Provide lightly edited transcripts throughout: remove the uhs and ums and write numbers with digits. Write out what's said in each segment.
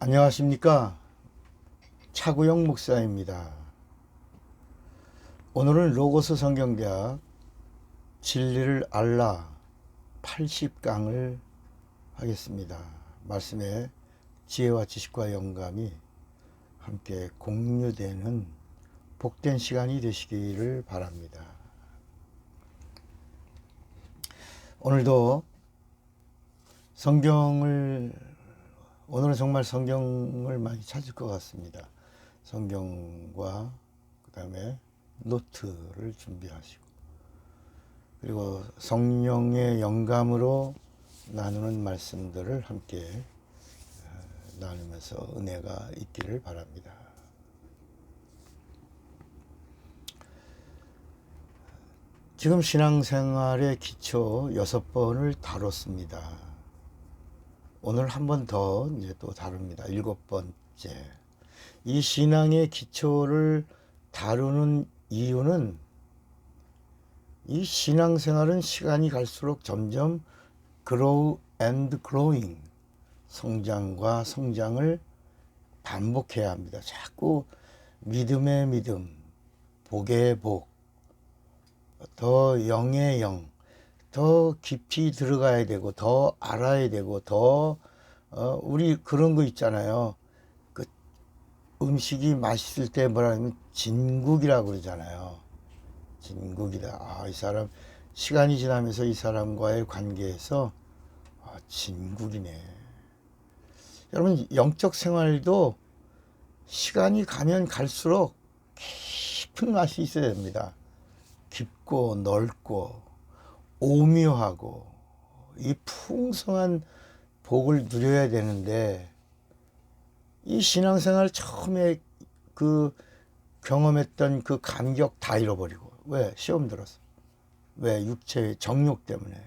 안녕하십니까. 차구영 목사입니다. 오늘은 로고스 성경대학 진리를 알라 80강을 하겠습니다. 말씀에 지혜와 지식과 영감이 함께 공유되는 복된 시간이 되시기를 바랍니다. 오늘은 정말 성경을 많이 찾을 것 같습니다. 성경과 그 다음에 노트를 준비하시고, 그리고 성령의 영감으로 나누는 말씀들을 함께 나누면서 은혜가 있기를 바랍니다. 지금 신앙생활의 기초 6번을 다뤘습니다. 오늘 한 번 더 이제 또 다룹니다. 7번째. 이 신앙의 기초를 다루는 이유는 이 신앙생활은 시간이 갈수록 점점 grow and growing, 성장과 성장을 반복해야 합니다. 자꾸 믿음의 믿음, 복의 복, 더 영의 영, 더 깊이 들어가야 되고 더 알아야 되고 더 우리 그런 거 있잖아요. 그 음식이 맛있을 때 뭐라 하면 진국이라고 그러잖아요. 진국이다. 이 사람 시간이 지나면서 이 사람과의 관계에서 진국이네. 여러분 영적 생활도 시간이 가면 갈수록 깊은 맛이 있어야 됩니다. 깊고 넓고 오묘하고 이 풍성한 복을 누려야 되는데, 이 신앙생활 처음에 그 경험했던 그 감격 다 잃어버리고. 왜? 시험 들어서. 왜? 육체의 정욕 때문에.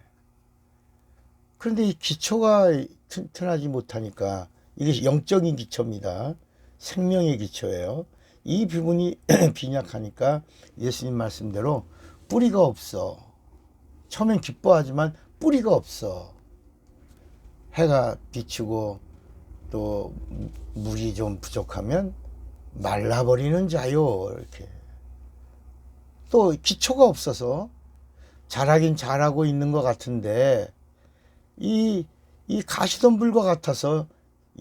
그런데 이 기초가 튼튼하지 못하니까, 이게 영적인 기초입니다. 생명의 기초예요. 이 부분이 빈약하니까 예수님 말씀대로 뿌리가 없어. 처음엔 기뻐하지만 뿌리가 없어. 해가 비추고 또 물이 좀 부족하면 말라버리는 자요. 이렇게. 또 기초가 없어서 잘하긴 잘하고 있는 것 같은데 이 가시덤불과 같아서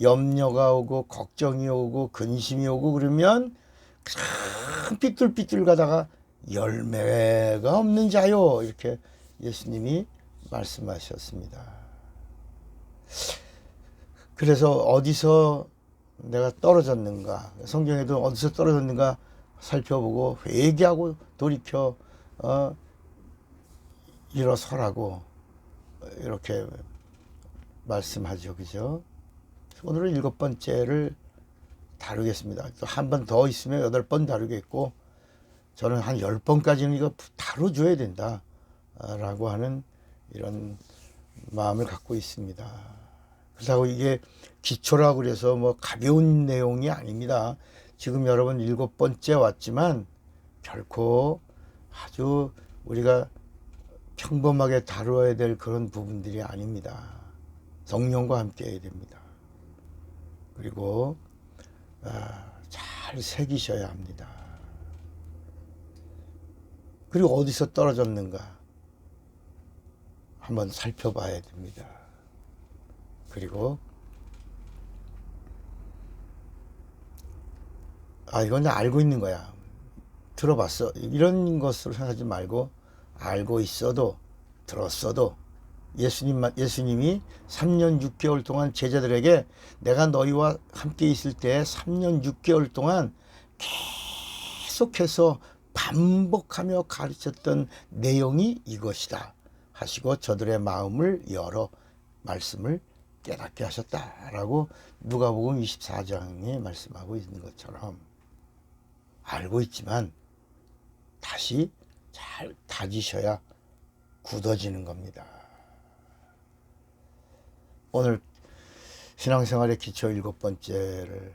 염려가 오고 걱정이 오고 근심이 오고 그러면 참 삐뚤삐뚤 가다가 열매가 없는 자요. 이렇게 예수님이 말씀하셨습니다. 그래서 어디서 내가 떨어졌는가, 성경에도 어디서 떨어졌는가 살펴보고 회개하고 돌이켜 일어서라고 이렇게 말씀하죠. 그죠? 오늘은 7번째를 다루겠습니다. 또 한 번 더 있으면 8번 다루겠고, 저는 한 10번까지는 이거 다뤄줘야 된다 라고 하는 이런 마음을 갖고 있습니다. 그렇다고 이게 기초라고 그래서 뭐 가벼운 내용이 아닙니다. 지금 여러분 7번째 왔지만 결코 아주 우리가 평범하게 다루어야 될 그런 부분들이 아닙니다. 성령과 함께 해야 됩니다. 그리고 잘 새기셔야 합니다. 그리고 어디서 떨어졌는가 한번 살펴봐야 됩니다. 그리고 이건 알고 있는 거야, 들어봤어, 이런 것으로 생각하지 말고, 알고 있어도 들었어도 예수님이 3년 6개월 동안 제자들에게 내가 너희와 함께 있을 때 3년 6개월 동안 계속해서 반복하며 가르쳤던 내용이 이것이다 하시고 저들의 마음을 열어 말씀을 깨닫게 하셨다라고 누가복음 24장에 말씀하고 있는 것처럼, 알고 있지만 다시 잘 다지셔야 굳어지는 겁니다. 오늘 신앙생활의 기초 7번째를,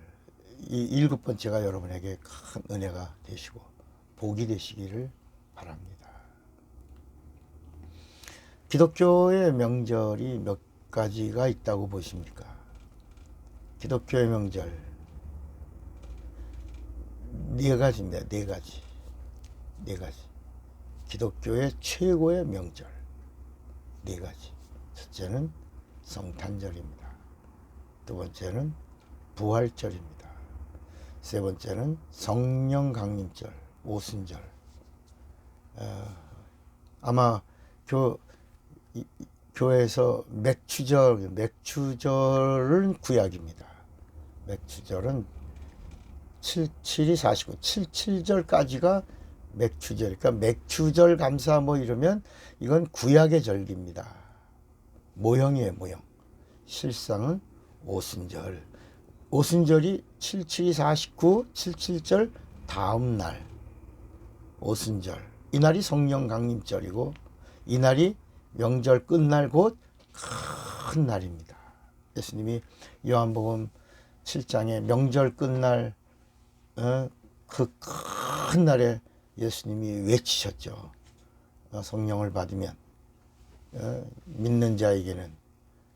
이 7번째가 여러분에게 큰 은혜가 되시고 복이 되시기를 바랍니다. 기독교의 명절이 몇 가지가 있다고 보십니까? 기독교의 명절 네 가지입니다. 네 가지. 네 가지. 기독교의 최고의 명절 네 가지. 첫째는 성탄절입니다. 두 번째는 부활절입니다. 세 번째는 성령 강림절, 오순절. 아마 교회에서 맥추절은 구약입니다. 맥추절은 7이 49, 77절까지가 맥추절. 그러니까 맥추절 감사 뭐 이러면 이건 구약의 절기입니다. 모형이에요, 모형. 실상은 오순절. 오순절이 77이 49, 77절 다음 날. 오순절. 이날이 성령 강림절이고 이날이 명절 끝날 곧 큰 날입니다. 예수님이 요한복음 7장에 명절 끝날 그 큰 날에 예수님이 외치셨죠. 성령을 받으면 믿는 자에게는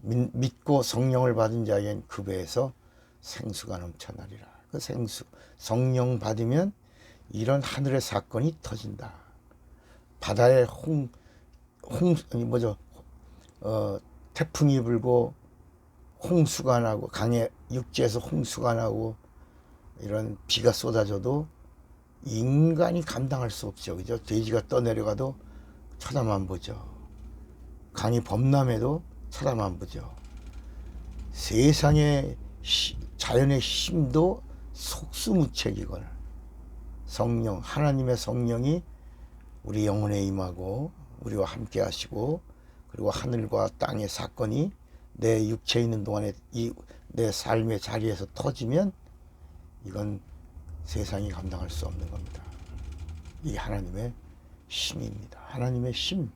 믿고 성령을 받은 자에게는 그 배에서 생수가 넘쳐나리라. 그 생수 성령 받으면 이런 하늘의 사건이 터진다. 바다에 태풍이 불고 홍수가 나고 강에 육지에서 홍수가 나고 이런 비가 쏟아져도 인간이 감당할 수 없죠. 그죠? 돼지가 떠내려가도 쳐다만 보죠. 강이 범람해도 쳐다만 보죠. 세상의 자연의 힘도 속수무책이거늘 성령, 하나님의 성령이 우리 영혼에 임하고 우리와 함께 하시고 그리고 하늘과 땅의 사건이 내 육체에 있는 동안에 내 삶의 자리에서 터지면 이건 세상이 감당할 수 없는 겁니다. 이 하나님의 힘입니다. 하나님의 힘.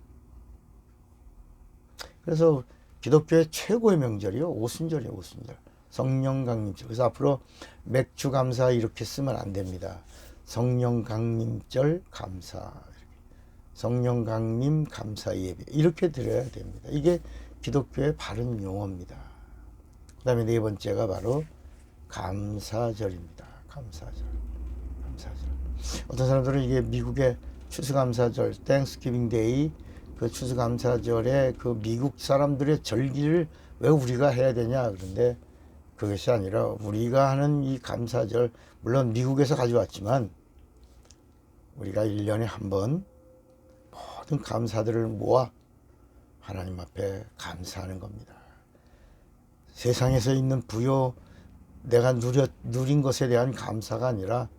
그래서 기독교의 최고의 명절이요 오순절이에요. 오순절. 성령 강림절. 그래서 앞으로 맥주 감사 이렇게 쓰면 안 됩니다. 성령 강림절 감사. 성령 강림 감사 예배 이렇게 드려야 됩니다. 이게 기독교의 바른 용어입니다. 그 다음에 네 번째가 바로 감사절입니다. 감사절. 어떤 사람들은 이게 미국의 추수감사절, 땡스기빙 데이, 그 추수감사절에 그 미국 사람들의 절기를 왜 우리가 해야 되냐 그런데 그것이 아니라 우리가 하는 이 감사절 물론 미국에서 가져왔지만 우리가 1년에 한 번 모든 감사들을 모아 하나님 앞에 감사하는 겁니다. 세상에서 있는 부요 내가 누린 것에 대한 감사가 아니라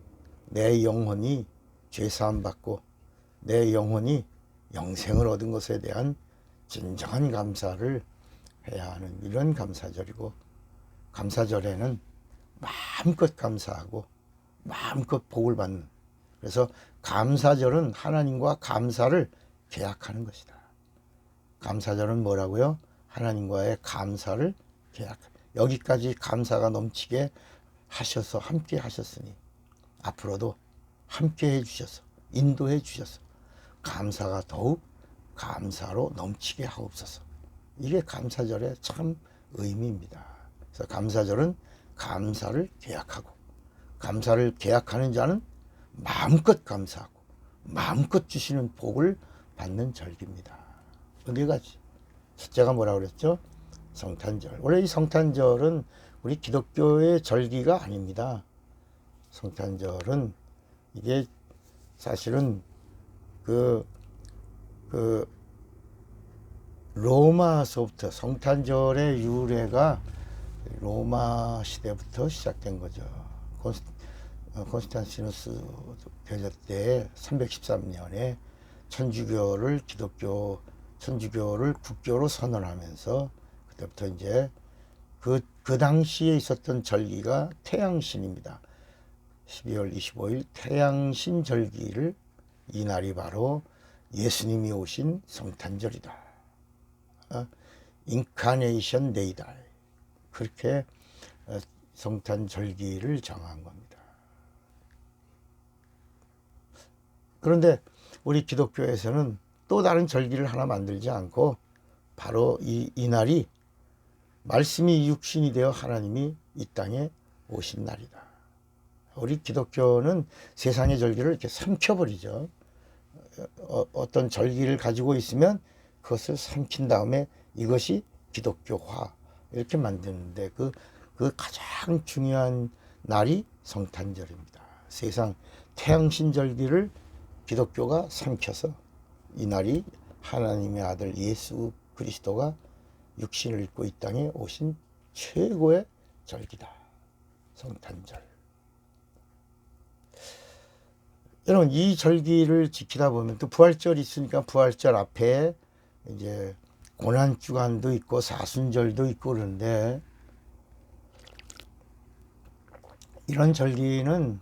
내 영혼이 죄사함 받고 내 영혼이 영생을 얻은 것에 대한 진정한 감사를 해야 하는 이런 감사절이고 감사절에는 마음껏 감사하고 마음껏 복을 받는 그래서 감사절은 하나님과 감사를 계약하는 것이다. 감사절은 뭐라고요? 하나님과의 감사를 계약. 여기까지 감사가 넘치게 하셔서 함께 하셨으니 앞으로도 함께 해주셔서 인도해 주셔서 감사가 더욱 감사로 넘치게 하옵소서. 이게 감사절의 참 의미입니다. 그래서 감사절은 감사를 계약하고 감사를 계약하는 자는 마음껏 감사하고 마음껏 주시는 복을 받는 절기입니다. 네 가지. 첫째가 뭐라고 그랬죠? 성탄절. 원래 이 성탄절은 우리 기독교의 절기가 아닙니다. 성탄절은 이게 사실은 로마서부터 성탄절의 유래가 로마 시대부터 시작된 거죠. 콘스탄티누스 대제 때 313년에 천주교를 국교로 선언하면서 그때부터 이제 그 당시에 있었던 절기가 태양신입니다. 12월 25일 태양신 절기를 이날이 바로 예수님이 오신 성탄절이다. 인카네이션 데이다. 그렇게 성탄절기를 정한 겁니다. 그런데 우리 기독교에서는 또 다른 절기를 하나 만들지 않고 바로 이 날이 말씀이 육신이 되어 하나님이 이 땅에 오신 날이다. 우리 기독교는 세상의 절기를 이렇게 삼켜버리죠. 어떤 절기를 가지고 있으면 그것을 삼킨 다음에 이것이 기독교화 이렇게 만드는데 그 가장 중요한 날이 성탄절입니다. 세상 태양신절기를 기독교가 삼켜서 이 날이 하나님의 아들 예수 그리스도가 육신을 입고 이 땅에 오신 최고의 절기다. 성탄절. 여러분 이 절기를 지키다 보면 또 부활절이 있으니까 부활절 앞에 이제 고난주간도 있고 사순절도 있고 그런데 이런 절기는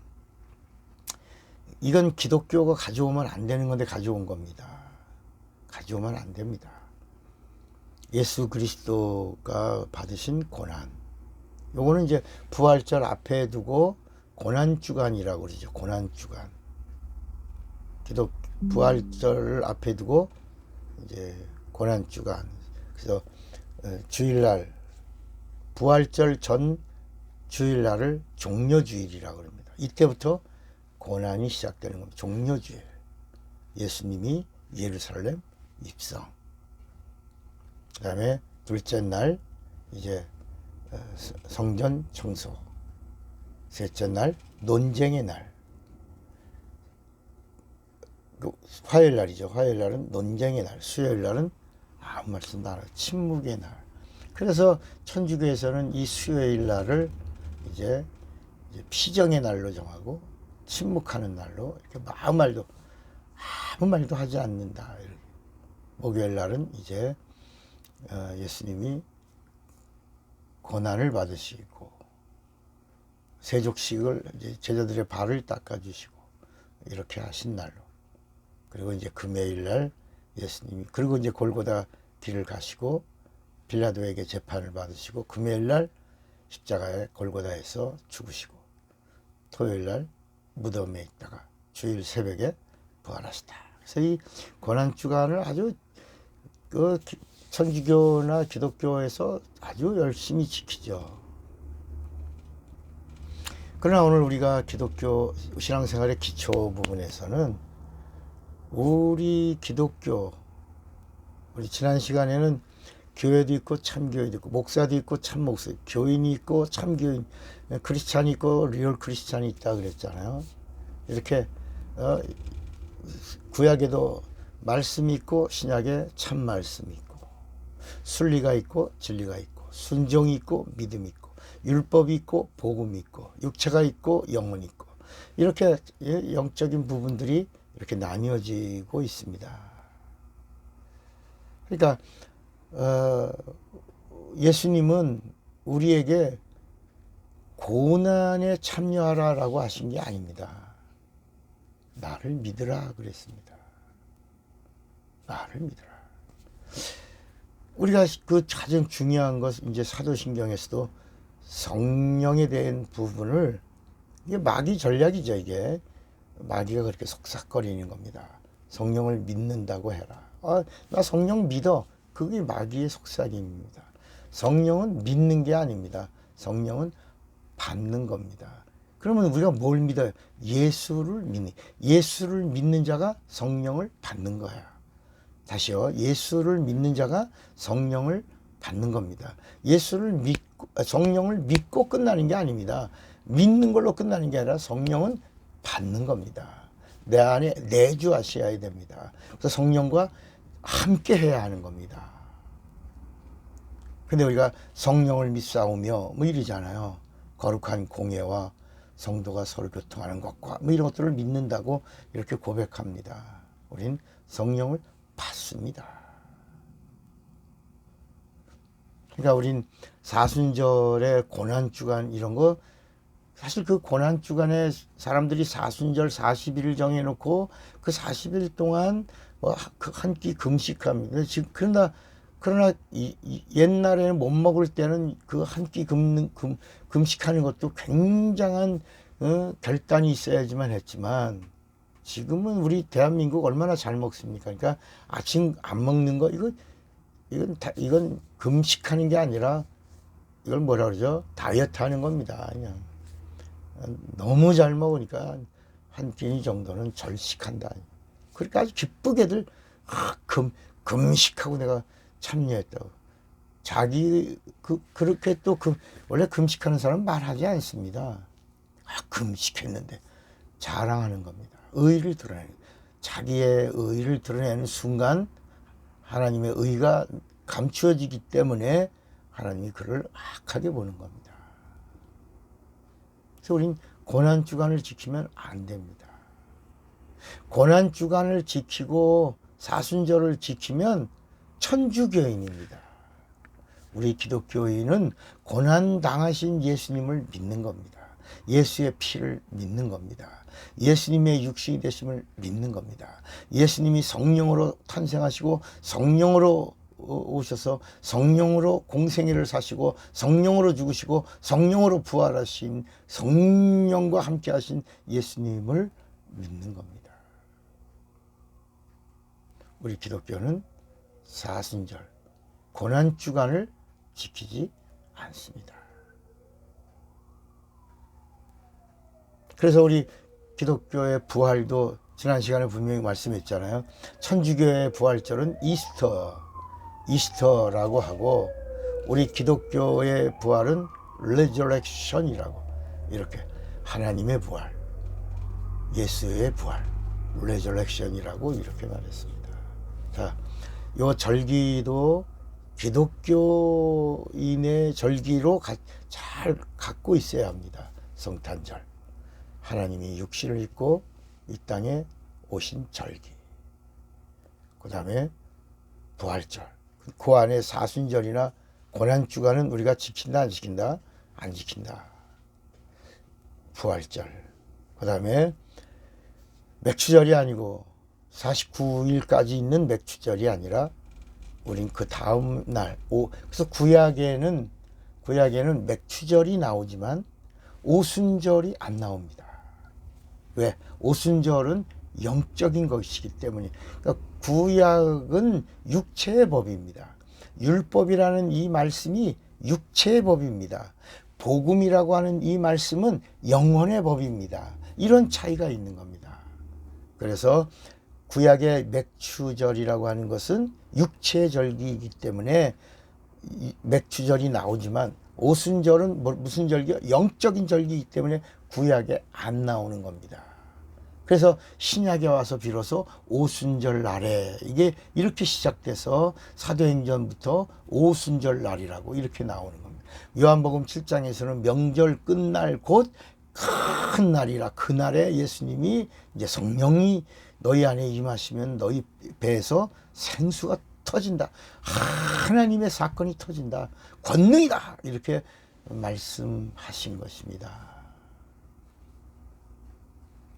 이건 기독교가 가져오면 안 되는 건데 가져온 겁니다. 가져오면 안 됩니다. 예수 그리스도가 받으신 고난. 요거는 이제 부활절 앞에 두고 고난주간이라고 그러죠. 고난주간. 부활절 앞에 두고 이제 고난주간. 그래서 주일날 부활절 전 주일날을 종려주일이라고 합니다. 이때부터 고난이 시작되는 겁니다. 종려주일. 예수님이 예루살렘 입성. 그 다음에 둘째 날 이제 성전 청소. 셋째 날 논쟁의 날. 화요일 날이죠. 화요일 날은 논쟁의 날. 수요일 날은 아무 말씀도 안 하고 침묵의 날. 그래서 천주교에서는 이 수요일 날을 이제 피정의 날로 정하고 침묵하는 날로 이렇게 아무 말도 하지 않는다. 목요일 날은 이제 예수님이 고난을 받으시고 세족식을 이제 제자들의 발을 닦아주시고 이렇게 하신 날로. 그리고 이제 금요일 날 예수님이 그리고 이제 골고다 길을 가시고 빌라도에게 재판을 받으시고 금요일 날 십자가에 골고다에서 죽으시고 토요일 날 무덤에 있다가 주일 새벽에 부활하시다. 그래서 이 고난주간을 아주 그 천주교나 기독교에서 아주 열심히 지키죠. 그러나 오늘 우리가 기독교 신앙생활의 기초 부분에서는 우리 기독교, 우리 지난 시간에는 교회도 있고 참교회도 있고 목사도 있고 참목사, 교인이 있고 참교인, 크리스찬이 있고 리얼 크리스찬이 있다 그랬잖아요. 이렇게 구약에도 말씀이 있고 신약에 참 말씀이 있고 순리가 있고 진리가 있고 순종이 있고 믿음이 있고 율법이 있고 복음이 있고 육체가 있고 영혼이 있고 이렇게 영적인 부분들이 이렇게 나뉘어지고 있습니다. 그러니까 예수님은 우리에게 고난에 참여하라라고 하신 게 아닙니다. 나를 믿으라 그랬습니다. 나를 믿으라. 우리가 그 가장 중요한 것은 이제 사도신경에서도 성령에 대한 부분을 이게 마귀 전략이죠. 이게 마귀가 그렇게 속삭거리는 겁니다. 성령을 믿는다고 해라. 나 성령 믿어. 그게 마귀의 속삭임입니다. 성령은 믿는 게 아닙니다. 성령은 받는 겁니다. 그러면 우리가 뭘 믿어요? 예수를 믿는 자가 성령을 받는 거야. 다시요. 예수를 믿는 자가 성령을 받는 겁니다. 성령을 믿고 끝나는 게 아닙니다. 믿는 걸로 끝나는 게 아니라 성령은 받는 겁니다. 내 안에 내주하셔야 됩니다. 그래서 성령과 함께 해야 하는 겁니다. 근데 우리가 성령을 믿사오며 뭐 이러잖아요. 거룩한 공예와 성도가 서로 교통하는 것과 뭐 이런 것들을 믿는다고 이렇게 고백합니다. 우린 성령을 받습니다. 그러니까 우린 사순절의 고난주간 이런 거 사실 그 고난주간에 사람들이 사순절 40일 정해놓고 그 40일 동안 뭐 한 끼 금식합니다. 지금 그러나 옛날에는 못 먹을 때는 그 한 끼 금식하는 것도 굉장한 결단이 있어야지만 했지만 지금은 우리 대한민국 얼마나 잘 먹습니까? 그러니까 아침 안 먹는 거 이건 금식하는 게 아니라 이걸 뭐라 그러죠? 다이어트 하는 겁니다. 그냥 너무 잘 먹으니까 한 끼니 정도는 절식한다. 그러니까 아주 기쁘게들 금식하고 내가 참여했다고. 자기 그렇게 또 원래 금식하는 사람은 말하지 않습니다. 금식했는데 자랑하는 겁니다. 의의를 드러내는, 자기의 의의를 드러내는 순간 하나님의 의가 감추어지기 때문에 하나님이 그를 악하게 보는 겁니다. 그래서 우린 고난주간을 지키면 안 됩니다. 고난주간을 지키고 사순절을 지키면 천주교인입니다. 우리 기독교인은 고난당하신 예수님을 믿는 겁니다. 예수의 피를 믿는 겁니다. 예수님의 육신이 되심을 믿는 겁니다. 예수님이 성령으로 탄생하시고 성령으로 오셔서 성령으로 공생애를 사시고 성령으로 죽으시고 성령으로 부활하신, 성령과 함께 하신 예수님을 믿는 겁니다. 우리 기독교는 사순절, 고난주간을 지키지 않습니다. 그래서 우리 기독교의 부활도 지난 시간에 분명히 말씀했잖아요. 천주교의 부활절은 이스터라고 하고, 우리 기독교의 부활은 레저렉션이라고, 이렇게 하나님의 부활, 예수의 부활, 레저렉션이라고 이렇게 말했습니다. 자, 요 절기도 기독교인의 절기로 잘 갖고 있어야 합니다. 성탄절, 하나님이 육신을 입고 이 땅에 오신 절기, 그 다음에 부활절, 그 안에 사순절이나 고난주간은 우리가 지킨다 안 지킨다? 안 지킨다. 부활절, 그 다음에 맥추절이 아니고 49일까지 있는 맥추절이 아니라 우린 그 다음 날, 그래서 구약에는 맥추절이 나오지만 오순절이 안 나옵니다. 왜? 오순절은 영적인 것이기 때문에. 그러니까 구약은 육체의 법입니다. 율법이라는 이 말씀이 육체의 법입니다. 복음이라고 하는 이 말씀은 영혼의 법입니다. 이런 차이가 있는 겁니다. 그래서 구약의 맥추절이라고 하는 것은 육체의 절기이기 때문에 맥추절이 나오지만, 오순절은 무슨 절기요? 영적인 절기이기 때문에 구약에 안 나오는 겁니다. 그래서 신약에 와서 비로소 오순절 날에, 이게 이렇게 시작돼서 사도행전부터 오순절 날이라고 이렇게 나오는 겁니다. 요한복음 7장에서는 명절 끝날 곧 큰 날이라, 그날에 예수님이 이제 성령이 너희 안에 임하시면 너희 배에서 생수가 터진다, 하나님의 사건이 터진다, 권능이다, 이렇게 말씀하신 것입니다.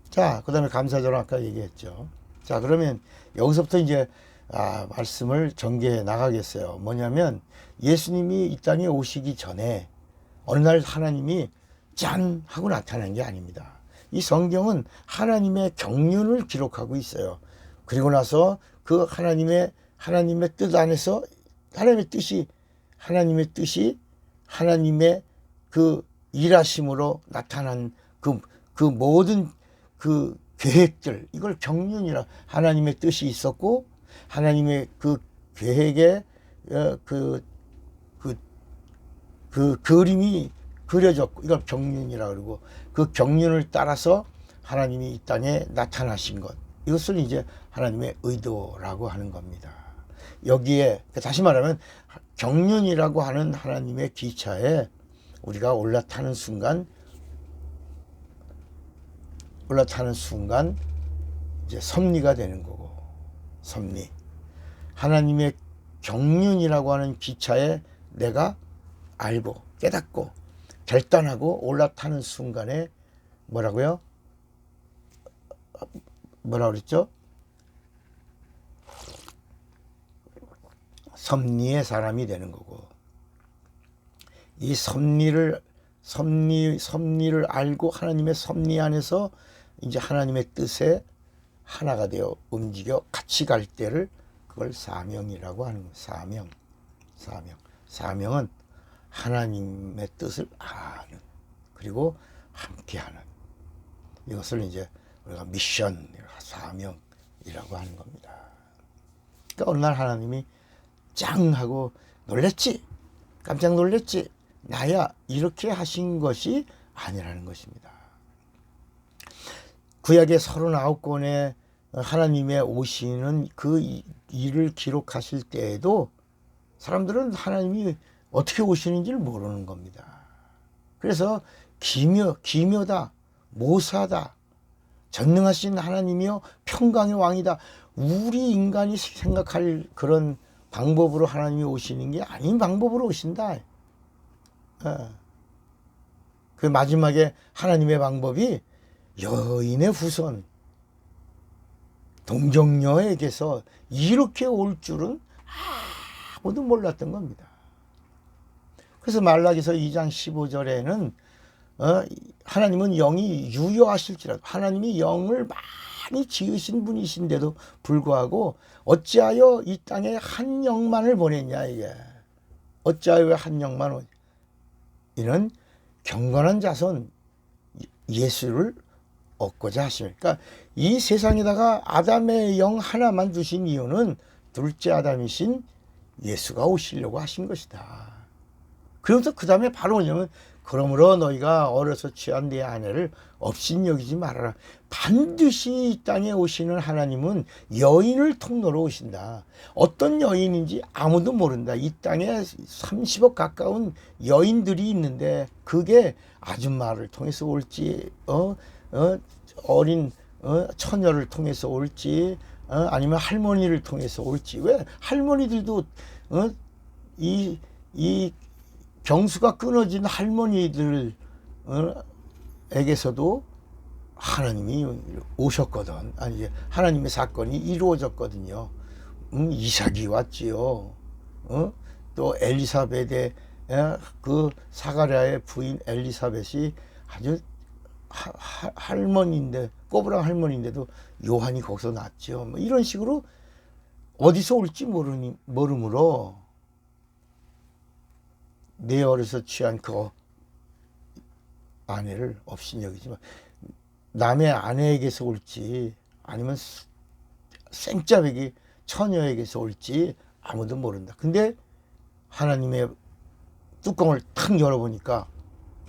자, 그 다음에 감사절은 아까 얘기했죠. 자, 그러면 여기서부터 이제 말씀을 전개해 나가겠어요. 뭐냐면 예수님이 이 땅에 오시기 전에 어느 날 하나님이 짠 하고 나타난 게 아닙니다. 이 성경은 하나님의 경륜을 기록하고 있어요. 그리고 나서 그 하나님의 뜻 안에서 하나님의 뜻이 하나님의 그 일하심으로 나타난 그 모든 그 계획들, 이걸 경륜이라, 하나님의 뜻이 있었고 하나님의 그 계획에 그 그림이 그려졌고, 이걸 경륜이라 그러고, 그 경륜을 따라서 하나님이 이 땅에 나타나신 것, 이것을 이제 하나님의 의도라고 하는 겁니다. 여기에 다시 말하면 경륜이라고 하는 하나님의 기차에 우리가 올라타는 순간 이제 섭리가 되는 거고, 섭리, 하나님의 경륜이라고 하는 기차에 내가 알고 깨닫고 결단하고 올라타는 순간에 뭐라고요? 뭐라 그랬죠? 섭리의 사람이 되는 거고, 이 섭리를 알고 하나님의 섭리 안에서 이제 하나님의 뜻에 하나가 되어 움직여 같이 갈 때를, 그걸 사명이라고 하는 거예요. 사명은 하나님의 뜻을 아는, 그리고 함께하는, 이것을 이제 우리가 미션, 사명이라고 하는 겁니다. 그러니까 어느 날 하나님이 짱 하고 놀랬지, 깜짝 놀랬지, 나야, 이렇게 하신 것이 아니라는 것입니다. 구약의 39권의 하나님의 오시는 그 일을 기록하실 때에도 사람들은 하나님이 어떻게 오시는지를 모르는 겁니다. 그래서 기묘다, 모사다, 전능하신 하나님이요 평강의 왕이다, 우리 인간이 생각할 그런 방법으로 하나님이 오시는 게 아닌 방법으로 오신다. 그 마지막에 하나님의 방법이 여인의 후손 동정녀에게서 이렇게 올 줄은 아무도 몰랐던 겁니다. 그래서 말라기서 2장 15절에는 하나님은 영이 유효하실지라도, 하나님이 영을 많이 지으신 분이신데도 불구하고 어찌하여 이 땅에 한 영만을 보냈냐, 이게. 어찌하여 한 영만 오냐. 이는 경건한 자손 예수를 얻고자 하십니까? 이 세상에다가 아담의 영 하나만 주신 이유는 둘째 아담이신 예수가 오시려고 하신 것이다. 그러면서 그 다음에 바로 뭐냐면, 그러므로 너희가 어려서 취한 네 아내를 업신 여기지 말아라. 반드시 이 땅에 오시는 하나님은 여인을 통로로 오신다. 어떤 여인인지 아무도 모른다. 이 땅에 30억 가까운 여인들이 있는데 그게 아줌마를 통해서 올지 어린 처녀를 통해서 올지 아니면 할머니를 통해서 올지. 왜 할머니들도 이 경수가 끊어진 할머니들에게서도 하나님이 오셨거든. 아니, 하나님의 사건이 이루어졌거든요. 이삭이 왔지요. 또 엘리사벳의 그 사가랴의 부인 엘리사벳이 아주 할머니인데, 꼬부랑 할머니인데도 요한이 거기서 낳았죠. 뭐 이런 식으로 어디서 올지 모르므로 내 어려서 취한 그 아내를 없인 여기지만, 남의 아내에게서 올지 아니면 생짜배기 처녀에게서 올지 아무도 모른다. 근데 하나님의 뚜껑을 탁 열어보니까,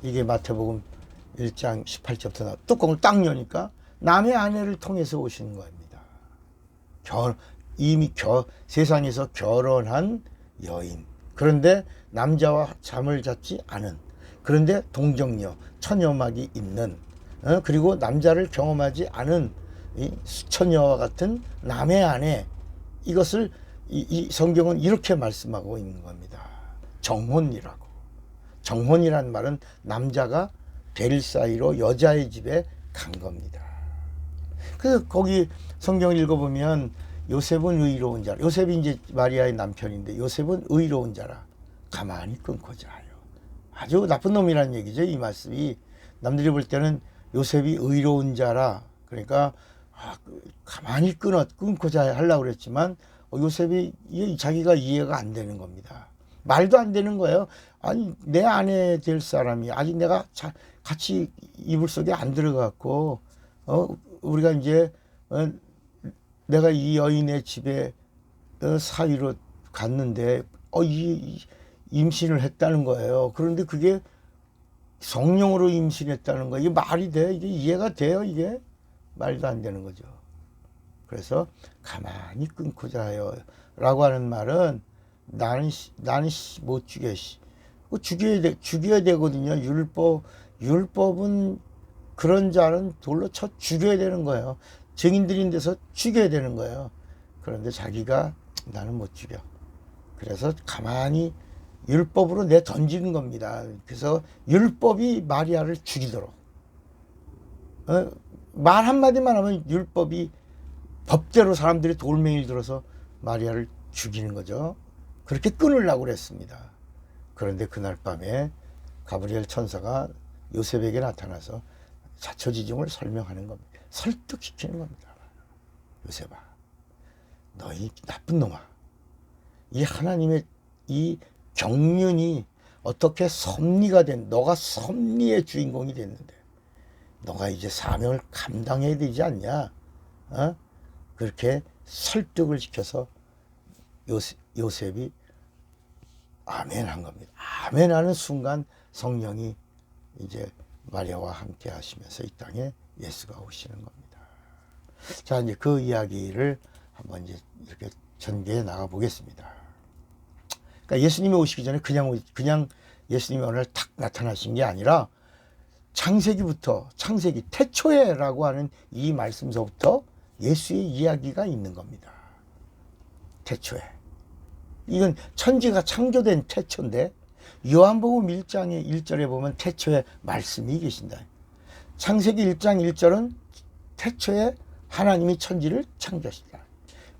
이게 마태복음 1장 18절부터 뚜껑을 딱 여니까 남의 아내를 통해서 오시는 겁니다. 이미 세상에서 결혼한 여인, 그런데 남자와 잠을 잤지 않은, 그런데 동정녀, 처녀막이 있는, 그리고 남자를 경험하지 않은 이 수처녀와 같은 남의 아내, 이것을 이 성경은 이렇게 말씀하고 있는 겁니다. 정혼이라고. 정혼이란 말은 남자가 될 사이로 여자의 집에 간 겁니다. 그래서 거기 성경을 읽어보면 요셉은 의로운 자라. 요셉이 이제 마리아의 남편인데 요셉은 의로운 자라. 가만히 끊고자 하여. 아주 나쁜 놈이라는 얘기죠. 이 말씀이. 남들이 볼 때는 요셉이 의로운 자라. 그러니까 가만히 끊고자 하려고 그랬지만 요셉이 자기가 이해가 안 되는 겁니다. 말도 안 되는 거예요. 아니, 내 아내 될 사람이 아직 내가 같이 이불 속에 안 들어갔고 우리가 이제 내가 이 여인의 집에 사위로 갔는데 임신을 했다는 거예요. 그런데 그게 성령으로 임신했다는 거예요. 이게 말이 돼? 이게 이해가 돼요? 이게 말도 안 되는 거죠. 그래서 가만히 끊고자 하여 라고 하는 말은 나는 못 죽여. 죽여야 되거든요. 율법은 그런 자는 돌로 쳐 죽여야 되는 거예요. 증인들인 데서 죽여야 되는 거예요. 그런데 자기가 나는 못 죽여. 그래서 가만히 율법으로 내 던지는 겁니다. 그래서 율법이 마리아를 죽이도록. 말 한마디만 하면 율법이 법대로 사람들이 돌멩이를 들어서 마리아를 죽이는 거죠. 그렇게 끊으려고 그랬습니다. 그런데 그날 밤에 가브리엘 천사가 요셉에게 나타나서 자초지종을 설명하는 겁니다. 설득시키는 겁니다. 요셉아, 너희 나쁜 놈아. 이 하나님의 이 경륜이 어떻게 섭리가 너가 섭리의 주인공이 됐는데 너가 이제 사명을 감당해야 되지 않냐? 그렇게 설득을 시켜서 요셉이 아멘 한 겁니다. 아멘 하는 순간 성령이 이제 마리아와 함께 하시면서 이 땅에 예수가 오시는 겁니다. 자, 이제 그 이야기를 한번 이제 이렇게 전개해 나가 보겠습니다. 그러니까 예수님이 오시기 전에 그냥 예수님이 오늘 탁 나타나신 게 아니라 창세기 태초에라고 하는 이 말씀서부터 예수의 이야기가 있는 겁니다. 태초에. 이건 천지가 창조된 태초인데 요한복음 1장의 1절에 보면 태초에 말씀이 계신다. 창세기 1장 1절은 태초에 하나님이 천지를 창조하셨다.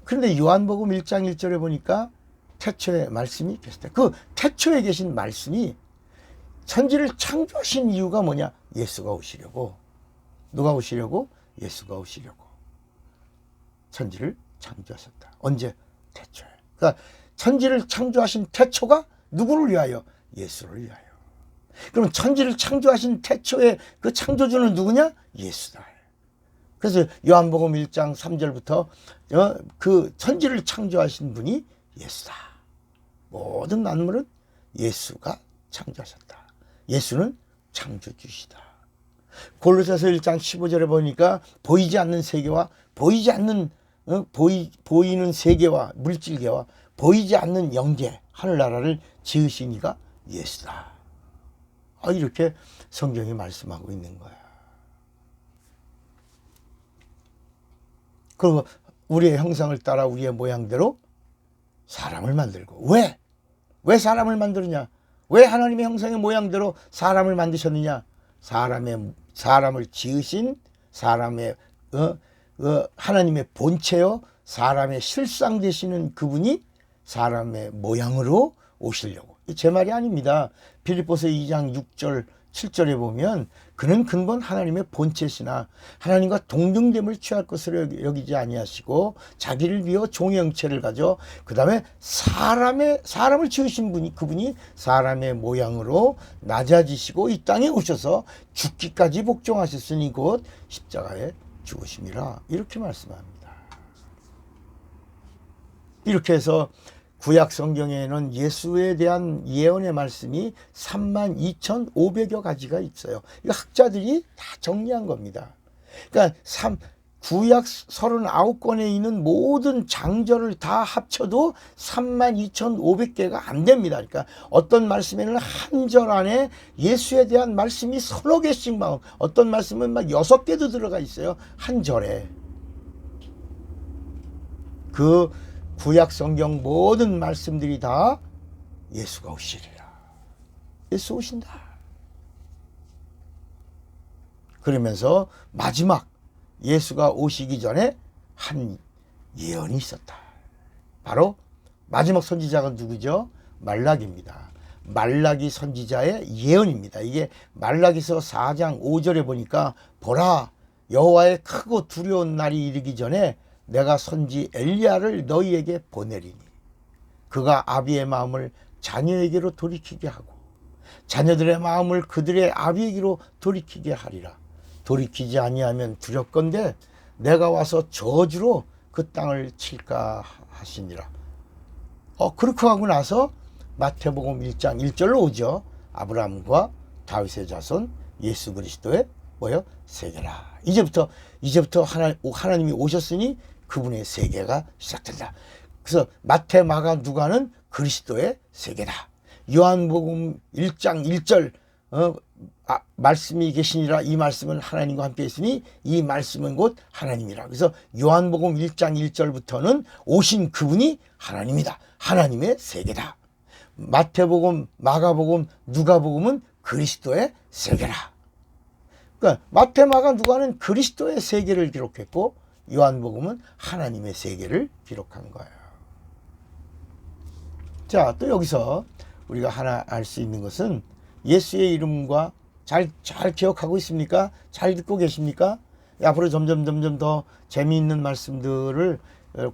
그런데 요한복음 1장 1절에 보니까 태초에 말씀이 계시다. 그 태초에 계신 말씀이 천지를 창조하신 이유가 뭐냐? 예수가 오시려고. 누가 오시려고? 예수가 오시려고. 천지를 창조하셨다. 언제? 태초에. 그러니까 천지를 창조하신 태초가 누구를 위하여? 예수를 위하여. 그럼 천지를 창조하신 태초의 그 창조주는 누구냐? 예수다. 그래서 요한복음 1장 3절부터 그 천지를 창조하신 분이 예수다. 모든 만물은 예수가 창조하셨다. 예수는 창조주시다. 골로새서 1장 15절에 보니까 보이지 않는 세계와 보이지 않는 보이는 세계와 물질계와 보이지 않는 영계 하늘나라를 지으신 이가 예수다. 이렇게 성경이 말씀하고 있는 거야. 그리고 우리의 형상을 따라 우리의 모양대로 사람을 만들고. 왜 사람을 만드느냐? 왜 하나님의 형상의 모양대로 사람을 만드셨느냐? 사람을 지으신 사람의 하나님의 본체요 사람의 실상 되시는 그분이 사람의 모양으로 오시려고. 제 말이 아닙니다. 빌립보서 2장 6절 7절에 보면 그는 근본 하나님의 본체시나 하나님과 동등됨을 취할 것으로 여기지 아니하시고 자기를 비워 종의 형체를 가져 그 다음에 사람을 지으신 분이 그분이 사람의 모양으로 낮아지시고 이 땅에 오셔서 죽기까지 복종하셨으니 곧 십자가에 죽으심이라 이렇게 말씀합니다. 이렇게 해서 구약 성경에는 예수에 대한 예언의 말씀이 32,500여 가지가 있어요. 이거 학자들이 다 정리한 겁니다. 그러니까 구약 39권에 있는 모든 장절을 다 합쳐도 32,500개가 안 됩니다. 그러니까 어떤 말씀에는 한 절 안에 예수에 대한 말씀이 서너 개씩 막 어떤 말씀은 막 6개도 들어가 있어요. 한 절에. 그 구약 성경 모든 말씀들이 다 예수가 오시리라. 예수 오신다. 그러면서 마지막 예수가 오시기 전에 한 예언이 있었다. 바로 마지막 선지자가 누구죠? 말라기입니다. 말라기 선지자의 예언입니다. 이게 말라기서 4장 5절에 보니까 보라 여호와의 크고 두려운 날이 이르기 전에 내가 선지 엘리야를 너희에게 보내리니 그가 아비의 마음을 자녀에게로 돌이키게 하고 자녀들의 마음을 그들의 아비에게로 돌이키게 하리라. 돌이키지 아니하면 두렵건대 내가 와서 저주로 그 땅을 칠까 하시니라. 그렇게 하고 나서 마태복음 1장 1절로 오죠. 아브라함과 다윗의 자손 예수 그리스도의 세계라. 이제부터 하나님이 오셨으니 그분의 세계가 시작된다. 그래서 마태, 마가, 누가는 그리스도의 세계다. 요한복음 1장 1절 말씀이 계시니라. 이 말씀은 하나님과 함께 있으니 이 말씀은 곧 하나님이라. 그래서 요한복음 1장 1절부터는 오신 그분이 하나님이다. 하나님의 세계다. 마태복음, 마가복음, 누가복음은 그리스도의 세계라. 그러니까 마태, 마가, 누가는 그리스도의 세계를 기록했고 요한복음은 하나님의 세계를 기록한 거예요. 자, 또 여기서 우리가 하나 알 수 있는 것은 예수의 이름과 잘 기억하고 있습니까? 잘 듣고 계십니까? 앞으로 점점 더 재미있는 말씀들을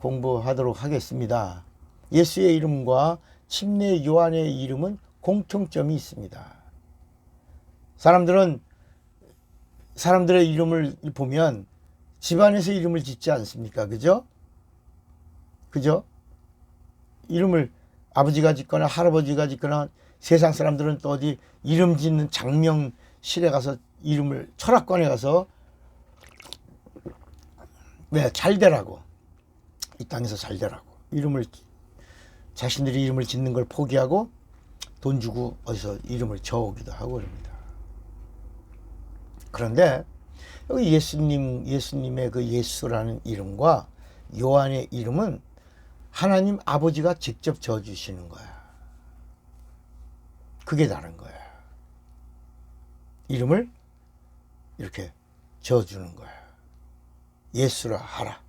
공부하도록 하겠습니다. 예수의 이름과 침례 요한의 이름은 공통점이 있습니다. 사람들의 이름을 보면 집안에서 이름을 짓지 않습니까? 그죠? 그죠? 이름을 아버지가 짓거나 할아버지가 짓거나 세상 사람들은 또 어디 이름 짓는 장명실에 가서 이름을 철학관에 가서 왜 잘 되라고, 이 땅에서 잘 되라고 자신들이 이름을 짓는 걸 포기하고 돈 주고 어디서 이름을 적기도 하고 그럽니다. 그런데 여기 예수님의 그 예수라는 이름과 요한의 이름은 하나님 아버지가 직접 지어주시는 거야. 그게 다른 거야. 이름을 이렇게 지어주는 거야. 예수라 하라.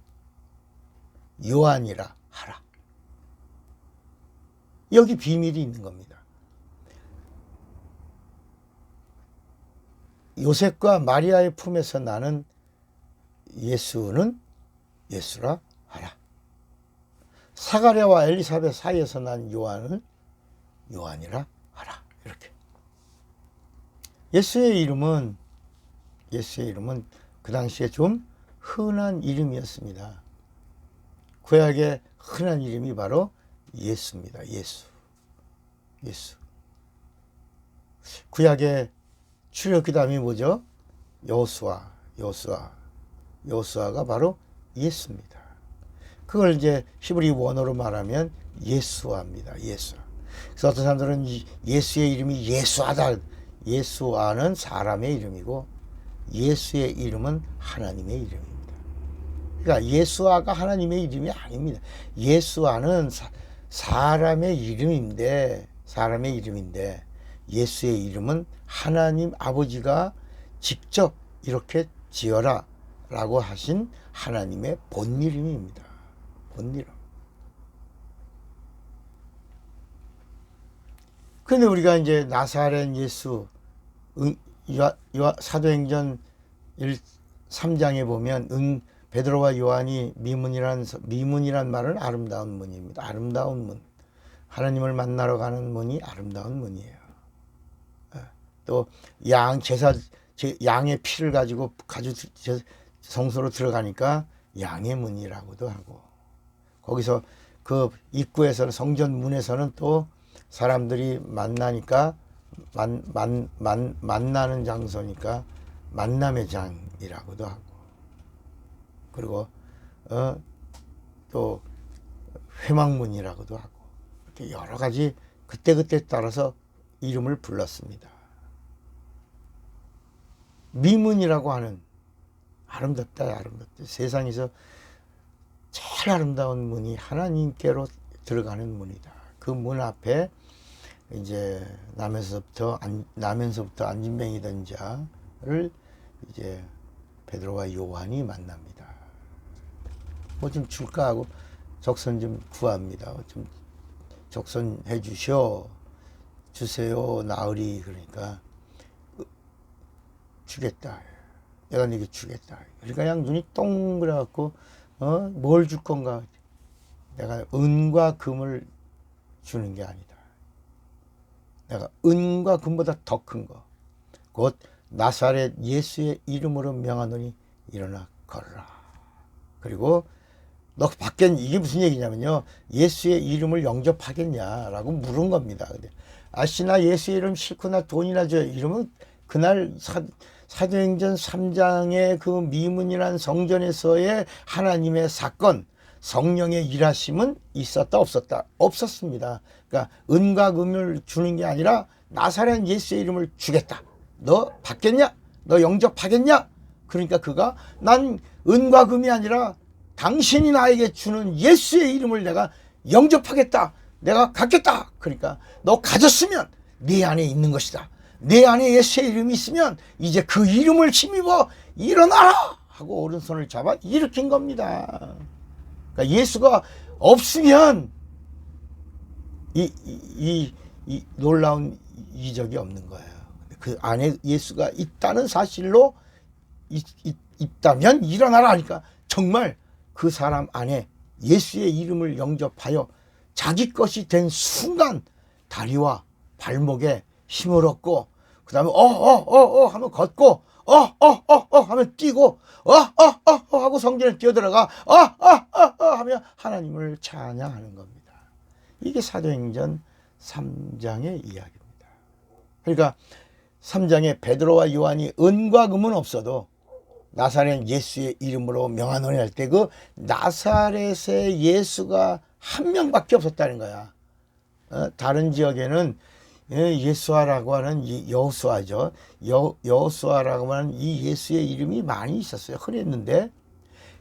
요한이라 하라. 여기 비밀이 있는 겁니다. 요셉과 마리아의 품에서 나는 예수는 예수라 하라. 사가랴와 엘리사벳 사이에서 난 요한은 요한이라 하라. 이렇게. 예수의 이름은 그 당시에 좀 흔한 이름이었습니다. 구약의 흔한 이름이 바로 예수입니다. 예수. 구약의 출애굽기담이 뭐죠? 여호수아가 바로 예수입니다. 그걸 이제 히브리 원어로 말하면 예수아입니다. 예수아. 그래서 어떤 사람들은 예수의 이름이 예수아다. 예수아는 사람의 이름이고 예수의 이름은 하나님의 이름입니다. 그러니까 예수아가 하나님의 이름이 아닙니다. 예수아는 사람의 이름인데 예수의 이름은 하나님 아버지가 직접 이렇게 지어라 라고 하신 하나님의 본 이름입니다. 본 이름. 그런데 우리가 이제 나사렛 예수, 사도행전 3장에 보면 베드로와 요한이 미문이란 말은 아름다운 문입니다. 아름다운 문. 하나님을 만나러 가는 문이 아름다운 문이에요. 또 양의 피를 가지고 성소로 들어가니까 양의 문이라고도 하고, 거기서 그 입구에서는, 성전 문에서는 또 사람들이 만나니까 만나는 장소니까 만남의 장이라고도 하고, 그리고 또 회막문이라고도 하고, 이렇게 여러 가지 그때그때 따라서 이름을 불렀습니다. 미문이라고 하는, 아름답다. 세상에서 제일 아름다운 문이 하나님께로 들어가는 문이다. 그 문 앞에 이제 나면서부터 안진뱅이던 자를 이제 베드로와 요한이 만납니다. 뭐 좀 줄까 하고 적선 좀 구합니다. 좀 적선해 주세요 나으리. 그러니까 주겠다. 내가 네게 주겠다. 그러니까 그냥 눈이 동그래갖고 뭘 줄 건가? 내가 은과 금을 주는 게 아니다. 내가 은과 금보다 더 큰 거, 곧 나사렛 예수의 이름으로 명하노니 일어나 걸어라. 그리고 너 밖엔, 이게 무슨 얘기냐면요, 예수의 이름을 영접하겠냐라고 물은 겁니다. 근데 아씨나 예수의 이름 싫구나 돈이나 줘. 이러면 그날 사도행전 3장의 그 미문이란 성전에서의 하나님의 사건, 성령의 일하심은 있었다 없었다? 없었습니다. 그러니까 은과 금을 주는 게 아니라 나사렛 예수의 이름을 주겠다. 너 받겠냐? 너 영접하겠냐? 그러니까 그가 난 은과 금이 아니라 당신이 나에게 주는 예수의 이름을 내가 영접하겠다. 내가 갖겠다. 그러니까 너 가졌으면 네 안에 있는 것이다. 내 안에 예수의 이름이 있으면 이제 그 이름을 힘입어 일어나라 하고 오른손을 잡아 일으킨 겁니다. 그러니까 예수가 없으면 이 놀라운 이적이 없는 거예요. 그 안에 예수가 있다는 사실로 있다면 일어나라 하니까 정말 그 사람 안에 예수의 이름을 영접하여 자기 것이 된 순간 다리와 발목에 힘을 얻고 그 다음에 하면 걷고 하면 뛰고 하고 성전에 뛰어들어가 하며 하나님을 찬양하는 겁니다. 이게 사도행전 3장의 이야기입니다. 그러니까 3장에 베드로와 요한이 은과 금은 없어도 나사렛 예수의 이름으로 명하노니 할 때 그 나사렛의 예수가 한 명밖에 없었다는 거야. 다른 지역에는 예수아라고 하는 이 여호수아죠. 여호수아라고 하는 이 예수의 이름이 많이 있었어요. 흔했는데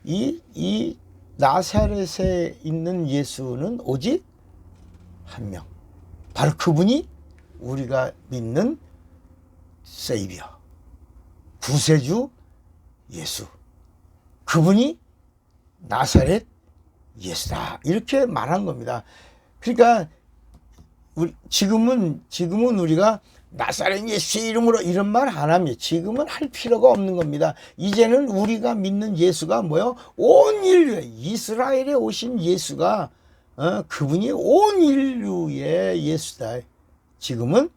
이 나사렛에 있는 예수는 오직 한 명. 바로 그분이 우리가 믿는 세이비어, 구세주 예수. 그분이 나사렛 예수다. 이렇게 말한 겁니다. 그러니까 지금은 우리가 나사렛 예수의 이름으로 이런 말 안 합니다. 지금은 할 필요가 없는 겁니다. 이제는 우리가 믿는 예수가 뭐요? 온 인류, 이스라엘에 오신 예수가 그분이 온 인류의 예수다. 지금은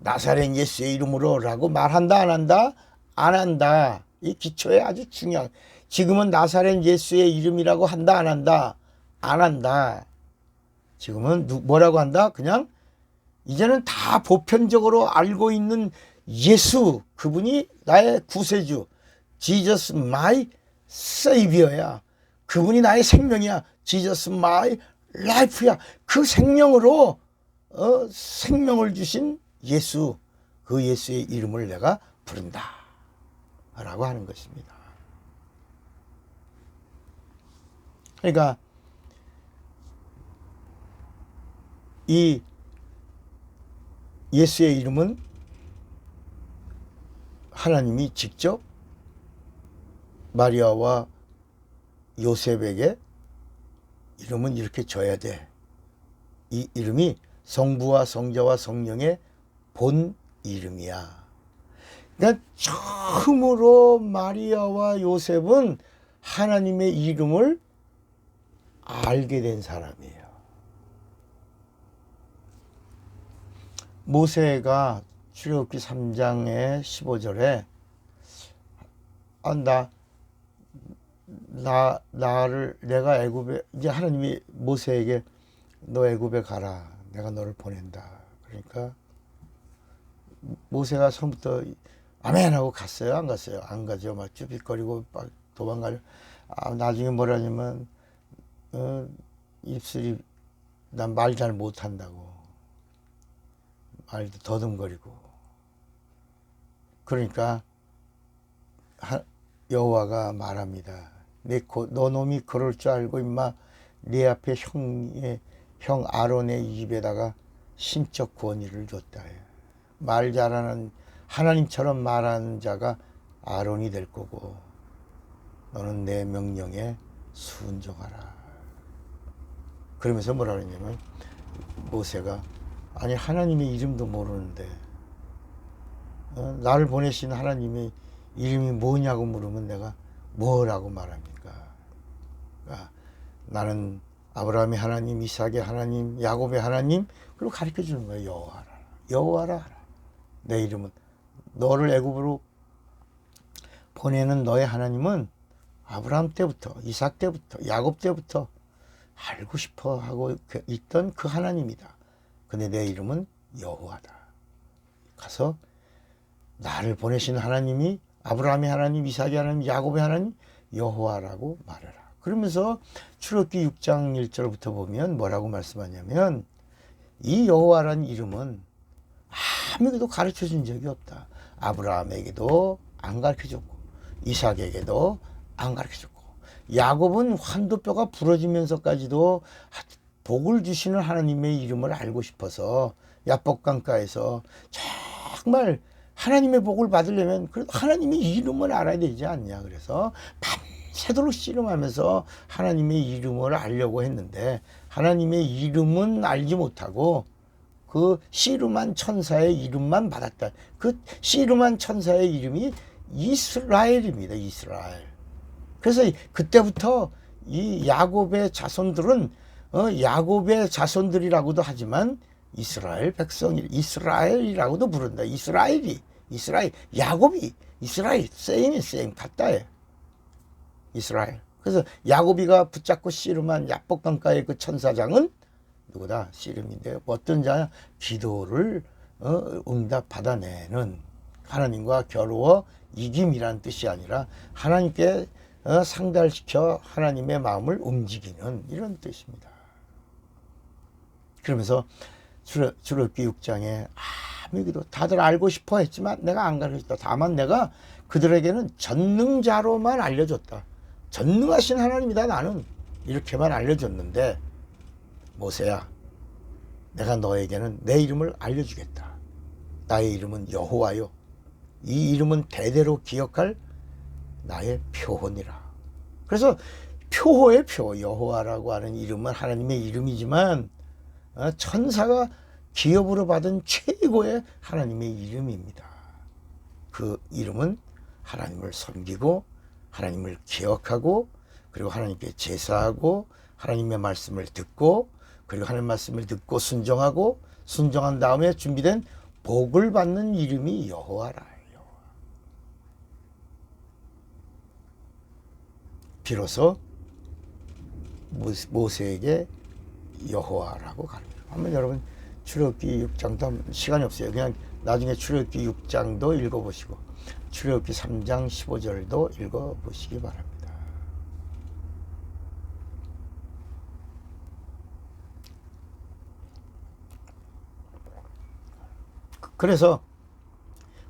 나사렛 예수의 이름으로라고 말한다 안 한다? 안 한다. 이 기초에 아주 중요한. 지금은 나사렛 예수의 이름이라고 한다 안 한다? 안 한다. 지금은 뭐라고 한다? 그냥 이제는 다 보편적으로 알고 있는 예수, 그분이 나의 구세주, Jesus my Savior야. 그분이 나의 생명이야. Jesus my life야. 그 생명으로 생명을 주신 예수, 그 예수의 이름을 내가 부른다 라고 하는 것입니다. 그러니까 이 예수의 이름은 하나님이 직접 마리아와 요셉에게 이름은 이렇게 줘야 돼. 이 이름이 성부와 성자와 성령의 본 이름이야. 그러니까 처음으로 마리아와 요셉은 하나님의 이름을 알게 된 사람이에요. 모세가 출애굽기 3장의 15절에 내가 애굽에, 이제 하나님이 모세에게 너 애굽에 가라. 내가 너를 보낸다. 그러니까 모세가 처음부터 아멘 하고 갔어요? 안 갔어요? 안 가죠. 막 쭈삣거리고 막 도망가려. 나중에 뭐라냐면 입술이 난 말 잘 못한다고. 말도 더듬거리고. 그러니까 여호와가 말합니다. 너 놈이 그럴 줄 알고 임마 네 앞에 형 아론의 입에다가 신적 권위를 줬다. 말 잘하는 하나님처럼 말하는 자가 아론이 될 거고 너는 내 명령에 순종하라. 그러면서 뭐라 그러냐면 모세가 아니 하나님의 이름도 모르는데 나를 보내신 하나님의 이름이 뭐냐고 물으면 내가 뭐라고 말합니까? 그러니까 나는 아브라함의 하나님, 이삭의 하나님, 야곱의 하나님, 그리고 가르쳐 주는 거예요. 여호와라. 여호와라. 내 이름은 너를 애굽으로 보내는 너의 하나님은 아브라함 때부터, 이삭 때부터, 야곱 때부터 알고 싶어 하고 있던 그 하나님이다. 근데 내 이름은 여호와다. 가서 나를 보내신 하나님이 아브라함의 하나님, 이삭의 하나님, 야곱의 하나님 여호와라고 말해라. 그러면서 출애굽기 6장 1절부터 보면 뭐라고 말씀하냐면 이 여호와라는 이름은 아무에게도 가르쳐 준 적이 없다. 아브라함에게도 안 가르쳐 줬고 이삭에게도 안 가르쳐 줬고 야곱은 환도뼈가 부러지면서까지도 복을 주시는 하나님의 이름을 알고 싶어서 야복강가에서 정말 하나님의 복을 받으려면 하나님의 이름을 알아야 되지 않냐. 그래서 밤새도록 씨름하면서 하나님의 이름을 알려고 했는데 하나님의 이름은 알지 못하고 그 씨름한 천사의 이름만 받았다. 그 씨름한 천사의 이름이 이스라엘입니다. 이스라엘. 그래서 그때부터 이 야곱의 자손들은 야곱의 자손들이라고도 하지만 이스라엘 백성이, 이스라엘이라고도 부른다. 이스라엘, 야곱이, 이스라엘, 세임 같다 해. 이스라엘. 그래서 야곱이가 붙잡고 씨름한 야복강가의 그 천사장은 누구다? 씨름인데 어떤 자냐? 기도를 응답 받아내는, 하나님과 겨루어 이김이란 뜻이 아니라 하나님께 상달시켜 하나님의 마음을 움직이는 이런 뜻입니다. 그러면서 출애굽기 6장에 아무기도 다들 알고 싶어 했지만 내가 안 가르쳤다. 다만 내가 그들에게는 전능자로만 알려줬다. 전능하신 하나님이다 나는. 이렇게만 알려줬는데 모세야, 내가 너에게는 내 이름을 알려주겠다. 나의 이름은 여호와요. 이 이름은 대대로 기억할 나의 표혼이라. 그래서 표호의 표, 여호와라고 하는 이름은 하나님의 이름이지만 천사가 기업으로 받은 최고의 하나님의 이름입니다. 그 이름은 하나님을 섬기고 하나님을 기억하고 그리고 하나님께 제사하고 하나님의 말씀을 듣고 그리고 하나님의 말씀을 듣고 순종하고 순종한 다음에 준비된 복을 받는 이름이 여호와라. 비로소 모세에게 여호와라고 가릅니다. 한번 여러분 출애굽기 6장도 시간이 없어요. 그냥 나중에 출애굽기 6장도 읽어보시고 출애굽기 3장 15절도 읽어보시기 바랍니다. 그래서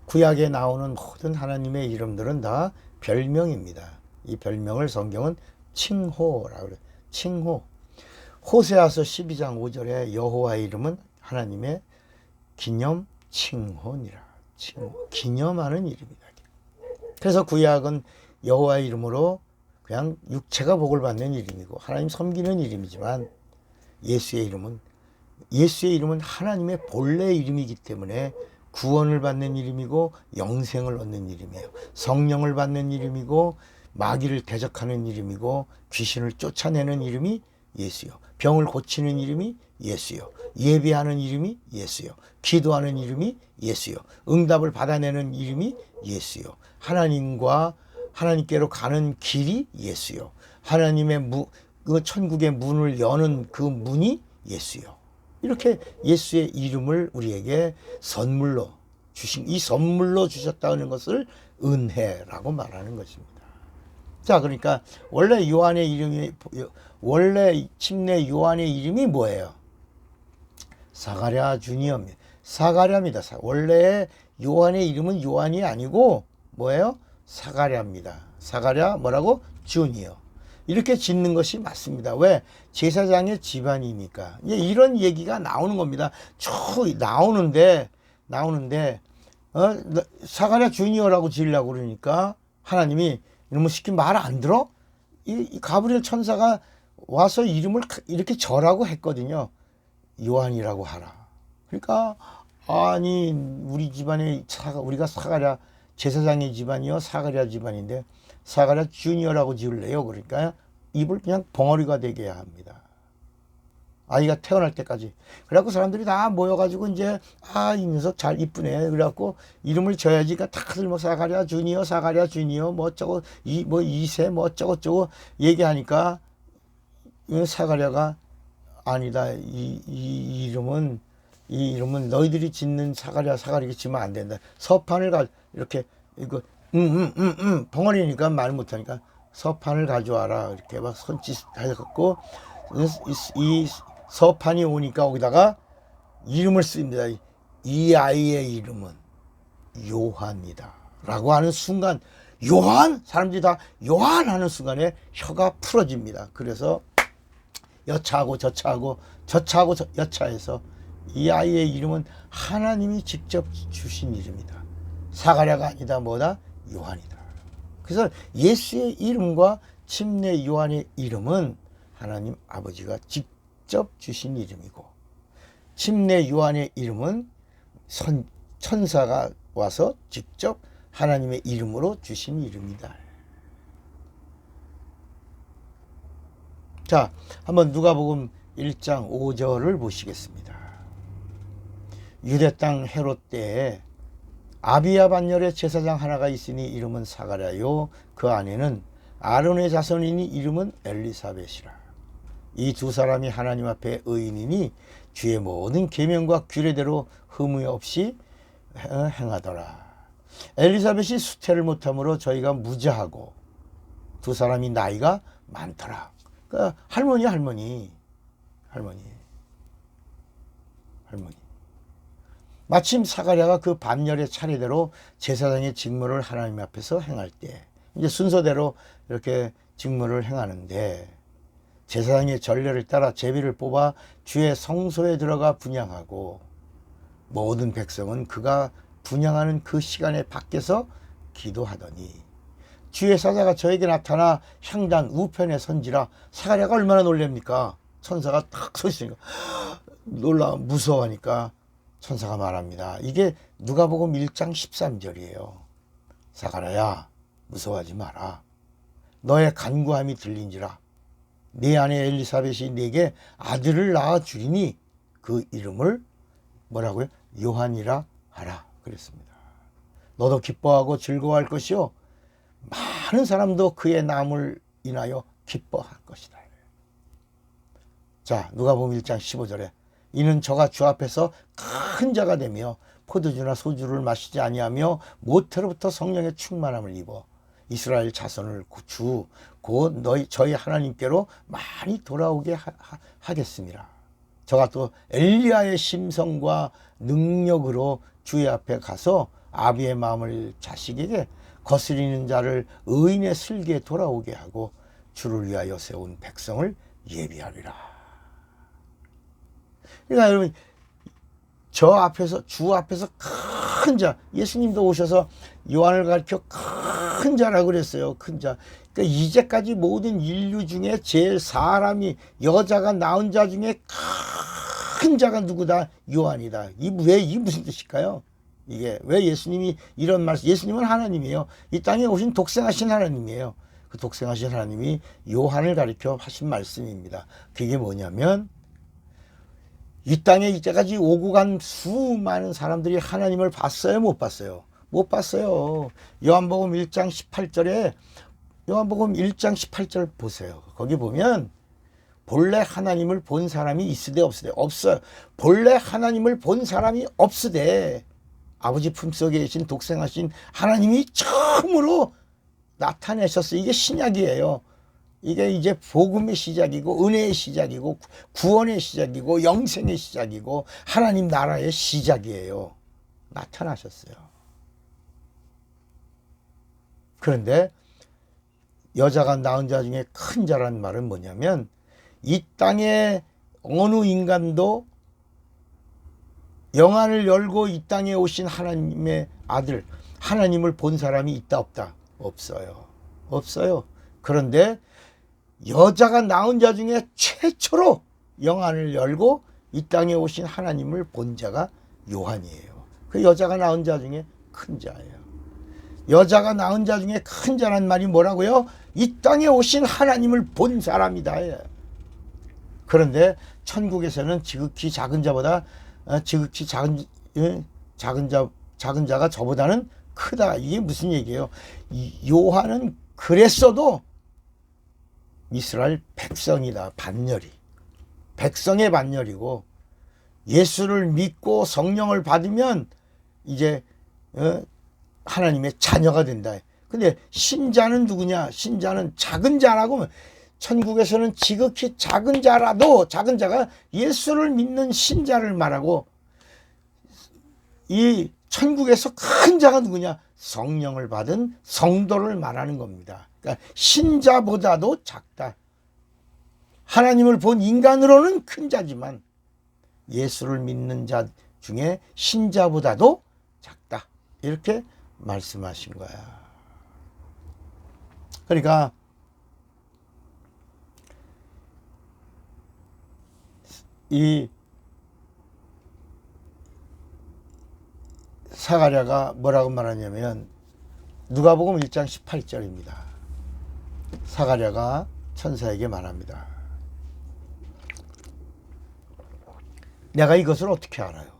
구약에 나오는 모든 하나님의 이름들은 다 별명입니다. 이 별명을 성경은 칭호라고 그래요. 칭호. 호세아서 12장 5절에 여호와의 이름은 하나님의 기념 칭호니라. 칭호. 기념하는 이름이다. 그래서 구약은 여호와의 이름으로 그냥 육체가 복을 받는 이름이고 하나님 섬기는 이름이지만 예수의 이름은 하나님의 본래 이름이기 때문에 구원을 받는 이름이고 영생을 얻는 이름이에요. 성령을 받는 이름이고 마귀를 대적하는 이름이고 귀신을 쫓아내는 이름이 예수요. 병을 고치는 이름이 예수요. 예배하는 이름이 예수요. 기도하는 이름이 예수요. 응답을 받아내는 이름이 예수요. 하나님께로 가는 길이 예수요. 하나님의 그 천국의 문을 여는 그 문이 예수요. 이렇게 예수의 이름을 우리에게 선물로 이 선물로 주셨다는 것을 은혜라고 말하는 것입니다. 자, 그러니까 원래 침례 요한의 이름이 뭐예요? 사가랴 주니어입니다. 사가랴입니다. 원래 요한의 이름은 요한이 아니고 뭐예요? 사가랴입니다. 사가랴 뭐라고? 주니어. 이렇게 짓는 것이 맞습니다. 왜? 제사장의 집안이니까. 이런 얘기가 나오는 겁니다. 나오는데 사가랴 주니어라고 지으려고 그러니까 하나님이 이놈의 시키 말 안 들어? 이 가브리엘 천사가 와서 이름을 이렇게 절하고 했거든요. 요한이라고 하라. 그러니까 아니 우리 집안에 우리가 사가랴 제사장의 집안이요 사가랴 집안인데 사가랴 주니어라고 지을래요. 그러니까 입을 그냥 벙어리가 되게 해야 합니다. 아이가 태어날 때까지. 그래갖고 사람들이 다 모여가지고 이제 이 녀석 잘 이쁘네. 그래갖고 이름을 져야지. 그러니까 다들 뭐 사가랴 주니어 뭐 어쩌고 뭐 2세 뭐 어쩌고 얘기하니까 사가랴가 아니다. 이 이름은 너희들이 짓는 사가랴 지면 안 된다. 서판을 이렇게 이거 벙어리니까 말 못하니까 서판을 가져와라. 이렇게 막 손짓 해갖고 이 서판이 오니까 거기다가 이름을 씁니다. 이 아이의 이름은 요한이다 라고 하는 순간 요한? 사람들이 다 요한 하는 순간에 혀가 풀어집니다. 그래서 여차하고 여차해서 이 아이의 이름은 하나님이 직접 주신 이름이다. 사가랴가 아니다. 뭐다? 요한이다. 그래서 예수의 이름과 침례 요한의 이름은 하나님 아버지가 직접 주신 이름이고 침례 요한의 이름은 천사가 와서 직접 하나님의 이름으로 주신 이름이다. 자, 한번 누가복음 1장 5절을 보시겠습니다. 유대 땅 헤롯 때에 아비야 반열에 제사장 하나가 있으니 이름은 사가랴요 그 아내는 아론의 자손이니 이름은 엘리사벳이라. 이 두 사람이 하나님 앞에 의인이니 주의 모든 계명과 규례대로 흠이 없이 행하더라. 엘리사벳이 수태를 못함으로 저희가 무자하고 두 사람이 나이가 많더라. 그러니까 할머니. 마침 사가랴가 그 반열의 차례대로 제사장의 직무를 하나님 앞에서 행할 때 이제 순서대로 이렇게 직무를 행하는데 제사장의 전례를 따라 제비를 뽑아 주의 성소에 들어가 분향하고 모든 백성은 그가 분향하는 그 시간에 밖에서 기도하더니 주의 사자가 저에게 나타나 향단 우편에 선지라. 사가랴가 얼마나 놀랍니까? 천사가 딱 서 있으니까 놀라 무서워하니까 천사가 말합니다. 이게 누가복음 1장 13절이에요. 사가랴야 무서워하지 마라. 너의 간구함이 들린지라. 네 아내 엘리사벳이 네게 아들을 낳아 주리니 그 이름을 뭐라고요? 요한이라 하라 그랬습니다. 너도 기뻐하고 즐거워할 것이요 많은 사람도 그의 남을 인하여 기뻐할 것이다. 자, 누가복음 1장 15절에 이는 저가 주 앞에서 큰 자가 되며 포도주나 소주를 마시지 아니하며 모태로부터 성령의 충만함을 입어 이스라엘 자손을 주 곧 저희 하나님께로 많이 돌아오게 하겠습니다. 저가 또 엘리야의 심성과 능력으로 주의 앞에 가서 아비의 마음을 자식에게 거스리는 자를 의인의 슬기에 돌아오게 하고 주를 위하여 세운 백성을 예비하리라. 그러니까 여러분 주 앞에서 큰 자, 예수님도 오셔서 요한을 가르쳐 큰 자라고 그랬어요. 큰 자. 그러니까 이제까지 모든 인류 중에 제일 사람이 여자가 낳은 자 중에 큰 자가 누구다? 요한이다. 이게 무슨 뜻일까요? 이게 왜 예수님이 이런 말씀? 예수님은 하나님이에요. 이 땅에 오신 독생하신 하나님이에요. 그 독생하신 하나님이 요한을 가르쳐 하신 말씀입니다. 그게 뭐냐면 이 땅에 이때까지 오고 간 수많은 사람들이 하나님을 봤어요? 못 봤어요? 못 봤어요. 요한복음 1장 18절 보세요. 거기 보면 본래 하나님을 본 사람이 있으되 없으되 없어요. 본래 하나님을 본 사람이 없으되 아버지 품속에 계신 독생하신 하나님이 처음으로 나타내셨어요. 이게 신약이에요. 이게 이제 복음의 시작이고 은혜의 시작이고 구원의 시작이고 영생의 시작이고 하나님 나라의 시작이에요. 나타나셨어요. 그런데 여자가 낳은 자 중에 큰 자라는 말은 뭐냐면 이 땅에 어느 인간도 영안을 열고 이 땅에 오신 하나님의 아들 하나님을 본 사람이 있다 없다? 없어요. 그런데 여자가 낳은 자 중에 최초로 영안을 열고 이 땅에 오신 하나님을 본 자가 요한이에요. 그 여자가 낳은 자 중에 큰 자예요. 여자가 낳은 자 중에 큰 자란 말이 뭐라고요? 이 땅에 오신 하나님을 본 사람이다. 그런데 천국에서는 지극히 작은 자보다 지극히 작은 자가 저보다는 크다. 이게 무슨 얘기예요? 요한은 그랬어도 이스라엘 백성이다. 반열이. 백성의 반열이고 예수를 믿고 성령을 받으면 이제 하나님의 자녀가 된다. 근데 신자는 누구냐? 신자는 작은 자라고. 천국에서는 지극히 작은 자라도 작은 자가 예수를 믿는 신자를 말하고 이 천국에서 큰 자가 누구냐? 성령을 받은 성도를 말하는 겁니다. 그러니까 신자보다도 작다. 하나님을 본 인간으로는 큰 자지만 예수를 믿는 자 중에 신자보다도 작다. 이렇게 말씀하신 거야. 그러니까 이 사가랴가 뭐라고 말하냐면 누가복음 1장 18절입니다. 사가랴가 천사에게 말합니다. 내가 이것을 어떻게 알아요?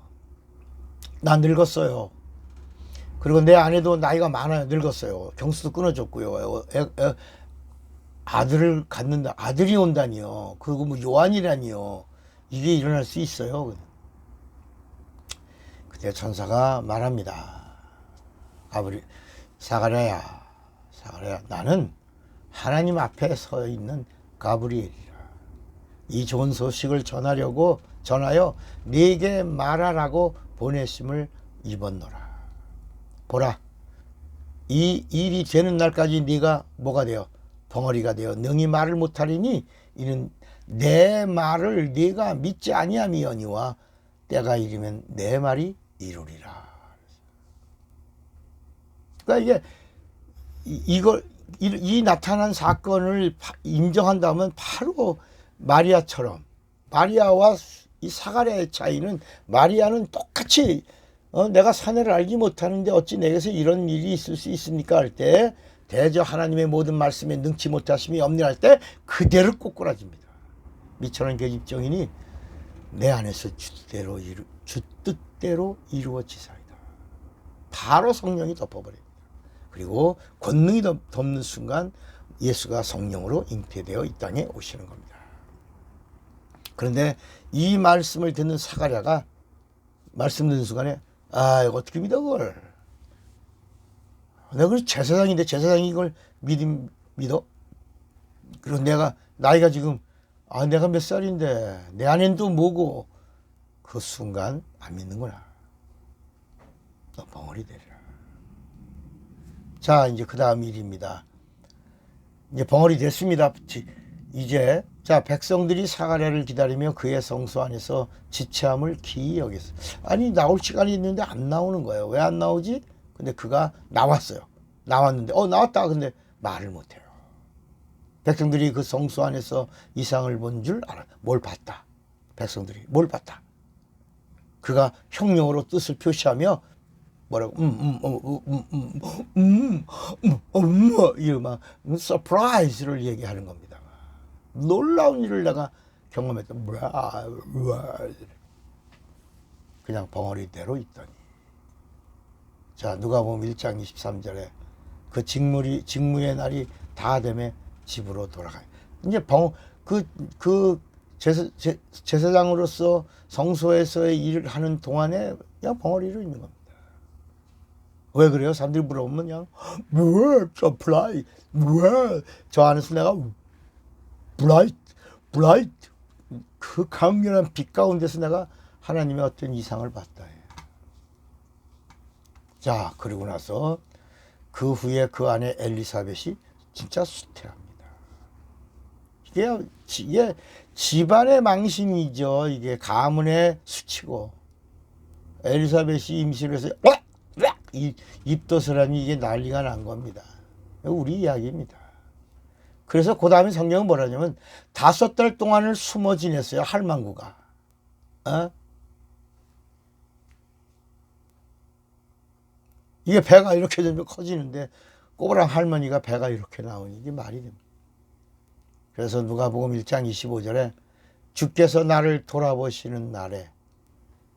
나 늙었어요. 그리고 내 아내도 나이가 많아요. 늙었어요. 경수도 끊어졌고요. 아들을 갖는다. 아들이 온다니요. 그리고 뭐 요한이라니요. 이게 일어날 수 있어요. 그때 천사가 말합니다. 사가랴야, 나는 하나님 앞에 서 있는 가브리엘이라. 이 좋은 소식을 전하여 네게 말하라고 보내심을 입었노라. 보라, 이 일이 되는 날까지 네가 뭐가 되어? 벙어리가 되어 능히 말을 못하리니 이는 내 말을 네가 믿지 아니함이거니와 때가 이르면 내 말이 이루리라. 그러니까 이 나타난 사건을 인정한다면 바로 마리아처럼, 마리아와 이 사가랴의 차이는, 마리아는 똑같이 내가 사내를 알지 못하는데 어찌 내게서 이런 일이 있을 수 있습니까 할 때, 대저 하나님의 모든 말씀에 능치 못하심이 엄밀할 때 그대로 꼬꾸라집니다. 미천한 계집종이니 내 안에서 주 뜻대로 이루어지사이다. 바로 성령이 덮어버립니다. 그리고 권능이 덮는 순간 예수가 성령으로 잉태되어 이 땅에 오시는 겁니다. 그런데 이 말씀을 듣는 사가랴가 말씀 듣는 순간에 이거 어떻게 믿어 그걸? 내가 그 제사장인데 제사장이 이걸 믿어? 그리고 내가 나이가 지금 내가 몇 살인데 내 아내는 또 뭐고? 그 순간 안 믿는구나. 너 벙어리 되리라. 자, 이제 그 다음 일입니다. 이제 벙어리 됐습니다. 이제 백성들이 사가랴를 기다리며 그의 성소 안에서 지체함을 기이 여겼어요. 아니 나올 시간이 있는데 안 나오는 거예요. 왜 안 나오지? 근데 그가 나왔어요. 나왔는데 나왔다. 근데 말을 못해요. 백성들이 그 성소 안에서 이상을 본 줄 알아. 뭘 봤다. 백성들이 뭘 봤다. 그가 형용으로 뜻을 표시하며 뭐라고 이런 막 서프라이즈를 얘기하는 겁니다. 놀라운 일을 내가 경험했다. 그냥 벙어리대로 있더니. 자, 누가복음 1장 23절에 그 직무의 날이 다 되매 집으로 돌아가요. 이제 제사장으로서 성소에서의 일을 하는 동안에 그냥 벙어리로 있는 겁니다. 왜 그래요? 사람들이 물어보면 그냥 왜 서프라이 저 안에서 내가 브라이트 그 강렬한 빛 가운데서 내가 하나님의 어떤 이상을 봤다. 자, 그리고 나서 그 후에 그 아내 엘리사벳이 진짜 수태합니다. 이게 집안의 망신이죠. 이게 가문의 수치고, 엘리사벳이 임신을 해서 입덧을 하니 이게 난리가 난 겁니다. 우리 이야기입니다. 그래서 그 다음에 성경은 뭐라냐면 5달 동안을 숨어 지냈어요. 할망구가. 이게 배가 이렇게 되면 커지는데 꼬부랑 할머니가 배가 이렇게 나오니 이게 말이 됩니다. 그래서 누가복음 1장 25절에 주께서 나를 돌아보시는 날에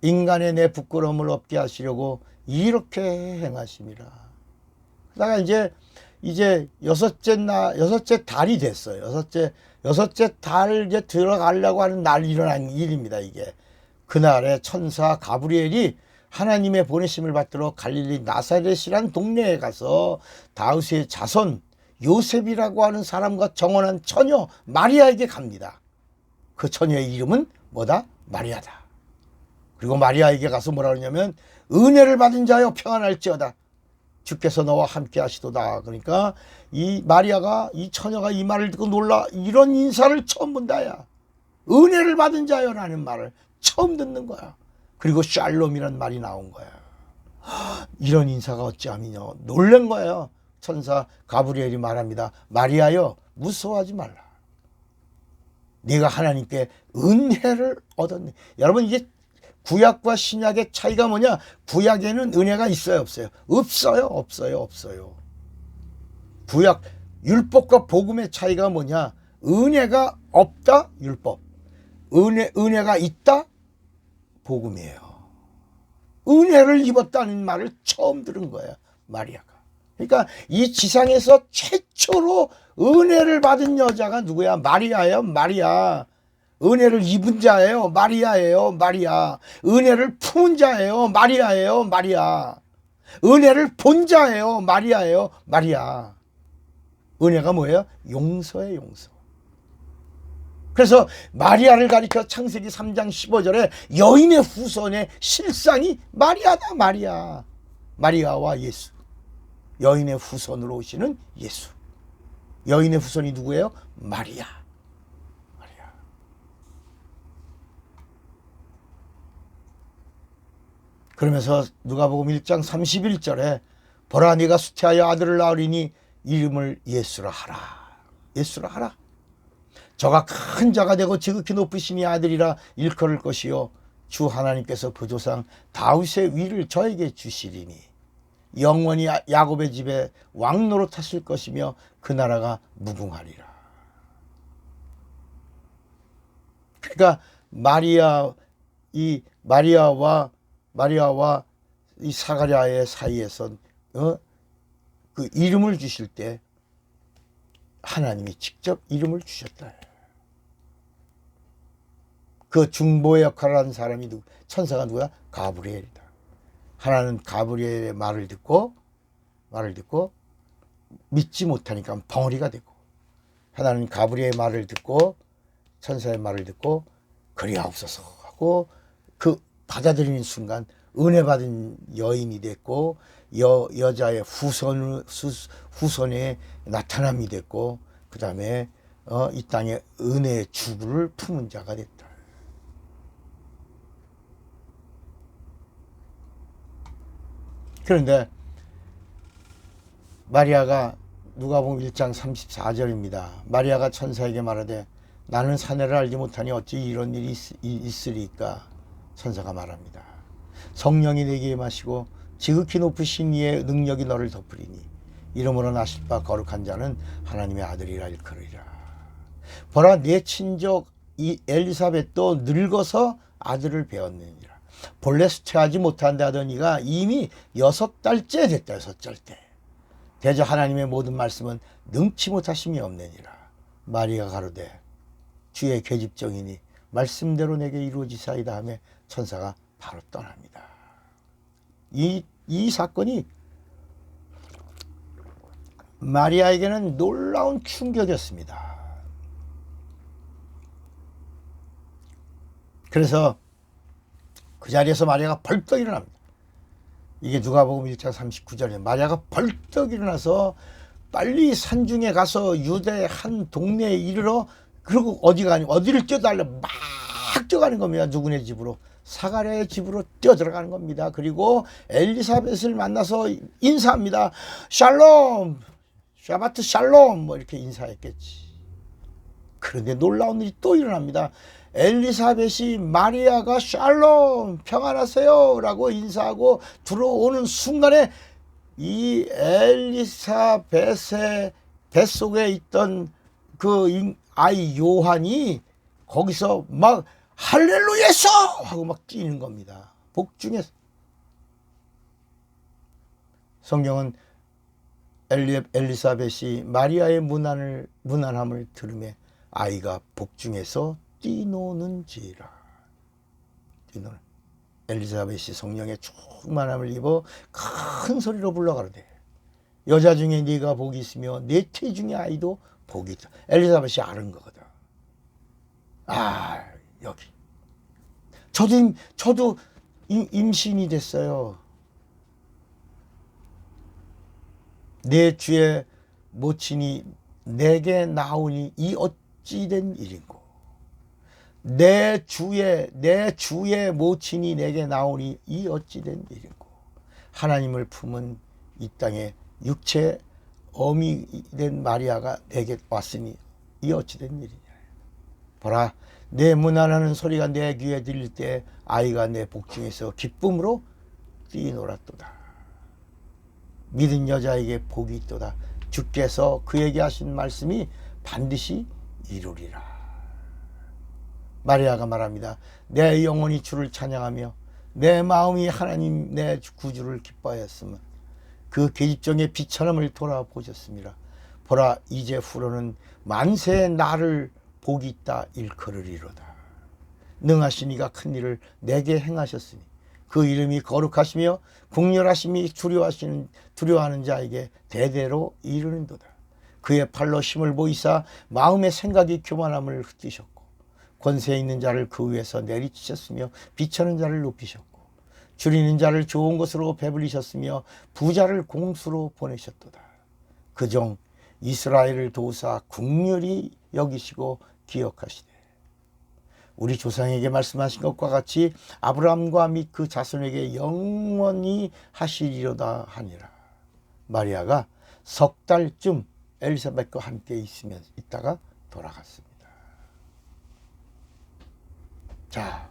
인간의 내 부끄러움을 없게 하시려고 이렇게 행하심이라. 그러다가 이제 여섯째 달이 됐어요. 여섯째 달 이제 들어가려고 하는 날 일어난 일입니다. 이게 그날에 천사 가브리엘이 하나님의 보내심을 받들어 갈릴리 나사렛이란 동네에 가서 다윗의 자손 요셉이라고 하는 사람과 정혼한 처녀 마리아에게 갑니다. 그 처녀의 이름은 뭐다? 마리아다. 그리고 마리아에게 가서 뭐라 그러냐면 은혜를 받은 자여 평안할지어다. 주께서 너와 함께 하시도다. 그러니까 이 마리아가, 이 처녀가 이 말을 듣고 놀라. 이런 인사를 처음 본다야. 은혜를 받은 자여라는 말을 처음 듣는 거야. 그리고 샬롬이란 말이 나온 거야. 이런 인사가 어찌함이냐. 놀란 거예요. 천사 가브리엘이 말합니다. 마리아여, 무서워하지 말라. 네가 하나님께 은혜를 얻었네. 여러분, 이게 구약과 신약의 차이가 뭐냐? 구약에는 은혜가 있어요, 없어요? 없어요. 구약 율법과 복음의 차이가 뭐냐? 은혜가 없다, 율법. 은혜가 있다, 복음이에요. 은혜를 입었다는 말을 처음 들은 거야, 마리아가. 그러니까 이 지상에서 최초로 은혜를 받은 여자가 누구야? 마리아예요, 마리아. 은혜를 입은 자예요, 마리아예요, 마리아. 은혜를 품은 자예요, 마리아예요, 마리아. 은혜를 본 자예요, 마리아예요, 마리아. 은혜가 뭐예요? 용서예요, 용서. 그래서 마리아를 가리켜 창세기 3장 15절에 여인의 후손의 실상이 마리아다, 마리아. 마리아와 예수. 여인의 후손으로 오시는 예수. 여인의 후손이 누구예요? 마리아. 마리아. 그러면서 누가복음 1장 31절에 보라, 네가 수태하여 아들을 낳으리니 이름을 예수라 하라. 예수라 하라. 저가 큰 자가 되고 지극히 높으신 이 아들이라 일컬을 것이요 주 하나님께서 그 조상 다윗의 위를 저에게 주시리니 영원히 야곱의 집에 왕노로 탔을 것이며 그 나라가 무궁하리라. 그러니까 마리아와 이 사가랴의 사이에서 그 이름을 주실 때 하나님이 직접 이름을 주셨다. 그 중보의 역할을 하는 사람이 천사가 누구야? 가브리엘이다. 하나는 가브리엘의 말을 듣고 믿지 못하니까 벙어리가 되고, 하나는 가브리엘의 말을 듣고 천사의 말을 듣고 그리하옵소서 하고 그 받아들이는 순간 은혜 받은 여인이 됐고 여자의 후손의 나타남이 됐고, 그 다음에 이 땅에 은혜의 주부를 품은 자가 됐다. 그런데 마리아가 누가복음 1장 34절입니다. 마리아가 천사에게 말하되 나는 사내를 알지 못하니 어찌 이런 일이 있으리까? 천사가 말합니다. 성령이 내게 임하시고 지극히 높으신 이의 능력이 너를 덮으리니 이름으로 나실 바 거룩한 자는 하나님의 아들이라 일컬으리라. 보라, 내 친족 이 엘리사벳도 늙어서 아들을 배었느니라. 본래 수태하지 못한다 하던 이가 이미 6달째 됐다. 6달째. 대저 하나님의 모든 말씀은 능치 못하심이 없느니라. 마리아가 가로되 주의 계집종이니 말씀대로 내게 이루어지사이다 하며 천사가 바로 떠납니다. 이 사건이 마리아에게는 놀라운 충격이었습니다. 그래서 그 자리에서 마리아가 벌떡 일어납니다. 이게 누가복음 1장 39절에 마리아가 벌떡 일어나서 빨리 산중에 가서 유대 한 동네에 이르러, 그리고 어디를 뛰어달래 막 뛰어가는 겁니다. 누구네 집으로? 사가랴의 집으로 뛰어들어가는 겁니다. 그리고 엘리사벳을 만나서 인사합니다. 샬롬, 샤바트 샬롬, 뭐 이렇게 인사했겠지. 그런데 놀라운 일이 또 일어납니다. 엘리사벳이 마리아가 샬롬, 평안하세요 라고 인사하고 들어오는 순간에 이 엘리사벳의 뱃속에 있던 그 아이 요한이 거기서 막 할렐루야서 하고 막 뛰는 겁니다. 복중에서. 성경은 엘리사벳이 마리아의 문안함을 들으며 아이가 복중에서 뛰노는지라. 뛰노는. 엘리사벳이 성령의 충만함을 입어 큰 소리로 불러가로되 여자 중에 네가 복이 있으며 내 태 중에 아이도 복이 있다. 엘리사벳이 아는 거거든. 아, 여기. 저도 임신이 됐어요. 내 주의 모친이 내게 나오니 이 어찌된 일인고. 내 주의 모친이 내게 나오니 이 어찌된 일인고. 하나님을 품은 이 땅에 육체 어미 된 마리아가 내게 왔으니 이 어찌된 일이냐. 보라, 내 문안하는 소리가 내 귀에 들릴 때 아이가 내 복중에서 기쁨으로 뛰놀았도다. 믿은 여자에게 복이 있도다. 주께서 그에게 하신 말씀이 반드시 이루리라. 마리아가 말합니다. 내 영혼이 주를 찬양하며 내 마음이 하나님 내 구주를 기뻐하였으면 그 계집종의 비천함을 돌아보셨습니다. 보라 이제 후로는 만세의 나를 복이 있다 일컬으리로다. 능하신 이가 큰 일을 내게 행하셨으니 그 이름이 거룩하시며 국렬하심이 두려워하는 자에게 대대로 이르는도다. 그의 팔로 힘을 보이사 마음의 생각이 교만함을 흩으셨고 권세 있는 자를 그 위에서 내리치셨으며 비천한 자를 높이셨고 줄이는 자를 좋은 것으로 배불리셨으며 부자를 공수로 보내셨도다. 그종 이스라엘을 도우사 국률이 여기시고 기억하시되 우리 조상에게 말씀하신 것과 같이 아브라함과 및 그 자손에게 영원히 하시리로다 하니라. 마리아가 석 달쯤 엘리사벳과 함께 있다가 돌아갔습니다. 자,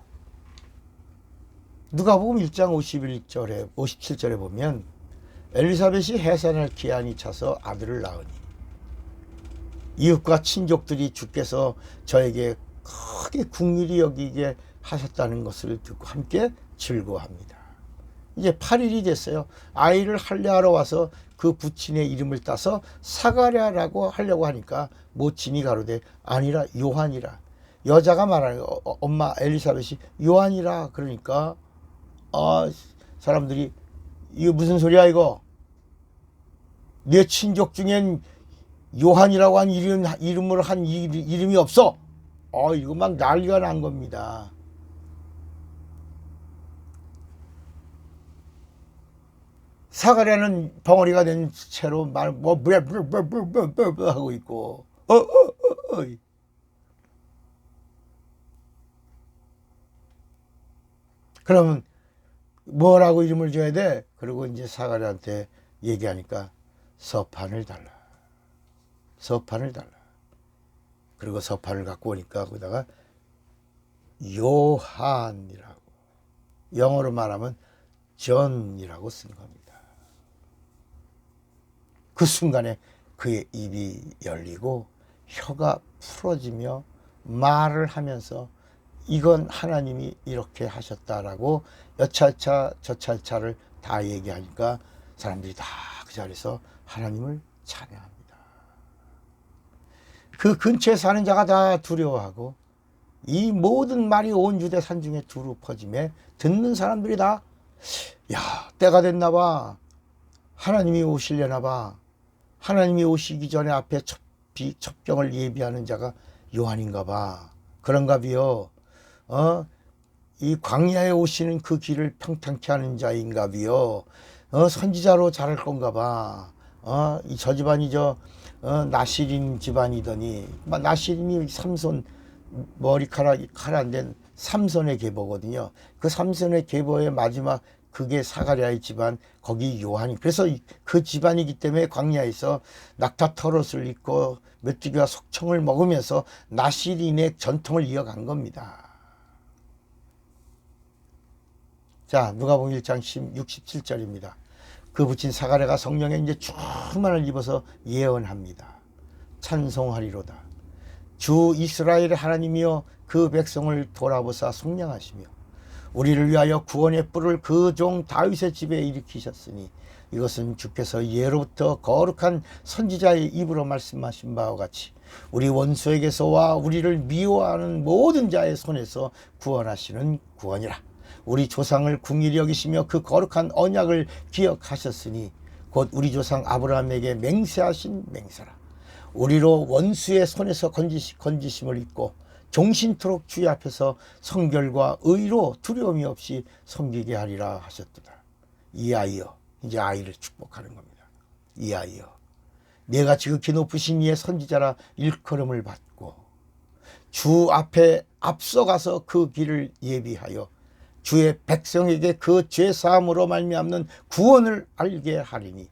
누가복음 1장 57절에 보면 엘리사벳이 해산할 기한이 차서 아들을 낳으니 이웃과 친족들이 주께서 저에게 크게 긍휼히 여기게 하셨다는 것을 듣고 함께 즐거워합니다. 이제 8일이 됐어요. 아이를 할례하러 와서 그 부친의 이름을 따서 사가랴라고 하려고 하니까 모친이 가로되 아니라 요한이라. 여자가 말하는 엄마 엘리사벳이 요한이라 그러니까 사람들이 이거 무슨 소리야 이거. 내 친족 중엔 요한이라고 한 이름을 한 이름이 없어. 이거 막 난리가 난 겁니다. 사가랴는 벙어리가 된 채로 하고 있고, 그러면 뭐라고 이름을 줘야 돼? 그리고 이제 사가랴한테 얘기하니까 서판을 달라. 서판을 달라. 그리고 서판을 갖고 오니까 거기다가 요한이라고, 영어로 말하면 존이라고 쓴 겁니다. 그 순간에 그의 입이 열리고 혀가 풀어지며 말을 하면서 이건 하나님이 이렇게 하셨다라고 여차차 저차차를 다 얘기하니까 사람들이 다 그 자리에서 하나님을 찬양합니다. 그 근처에 사는 자가 다 두려워하고 이 모든 말이 온 유대 산중에 두루 퍼짐에 듣는 사람들이 다 때가 됐나 봐. 하나님이 오시려나 봐. 하나님이 오시기 전에 앞에 첩병을 예비하는 자가 요한인가 봐. 그런가 비요. 이 광야에 오시는 그 길을 평탄케 하는 자인가 비요. 선지자로 자랄 건가 봐. 저 집안이 나시린 집안이더니 나시린이 삼손 머리카락이 칼안된 삼손의 계보거든요. 그 삼손의 계보의 마지막 그게 사가랴의 집안, 거기 요한이. 그래서 그 집안이기 때문에 광야에서 낙타 털옷을 입고 메뚜기와 속청을 먹으면서 나시린의 전통을 이어간 겁니다. 자, 누가복음 1장 67절입니다. 그 부친 사가랴가 성령에 이제 충만을 입어서 예언합니다. 찬송하리로다. 주 이스라엘의 하나님이여 그 백성을 돌아보사 속량하시며 우리를 위하여 구원의 뿔을 그 종 다윗의 집에 일으키셨으니 이것은 주께서 예로부터 거룩한 선지자의 입으로 말씀하신 바와 같이 우리 원수에게서와 우리를 미워하는 모든 자의 손에서 구원하시는 구원이라. 우리 조상을 긍휼히 여기시며 그 거룩한 언약을 기억하셨으니 곧 우리 조상 아브라함에게 맹세하신 맹세라. 우리로 원수의 손에서 건지심을 입고 종신토록 주의 앞에서 성결과 의로 두려움이 없이 섬기게 하리라 하셨도다. 이 아이여, 이제 아이를 축복하는 겁니다. 이 아이여, 내가 지극히 높으신 이의 선지자라 일컬음을 받고 주 앞에 앞서가서 그 길을 예비하여 주의 백성에게 그 죄사함으로 말미암는 구원을 알게 하리니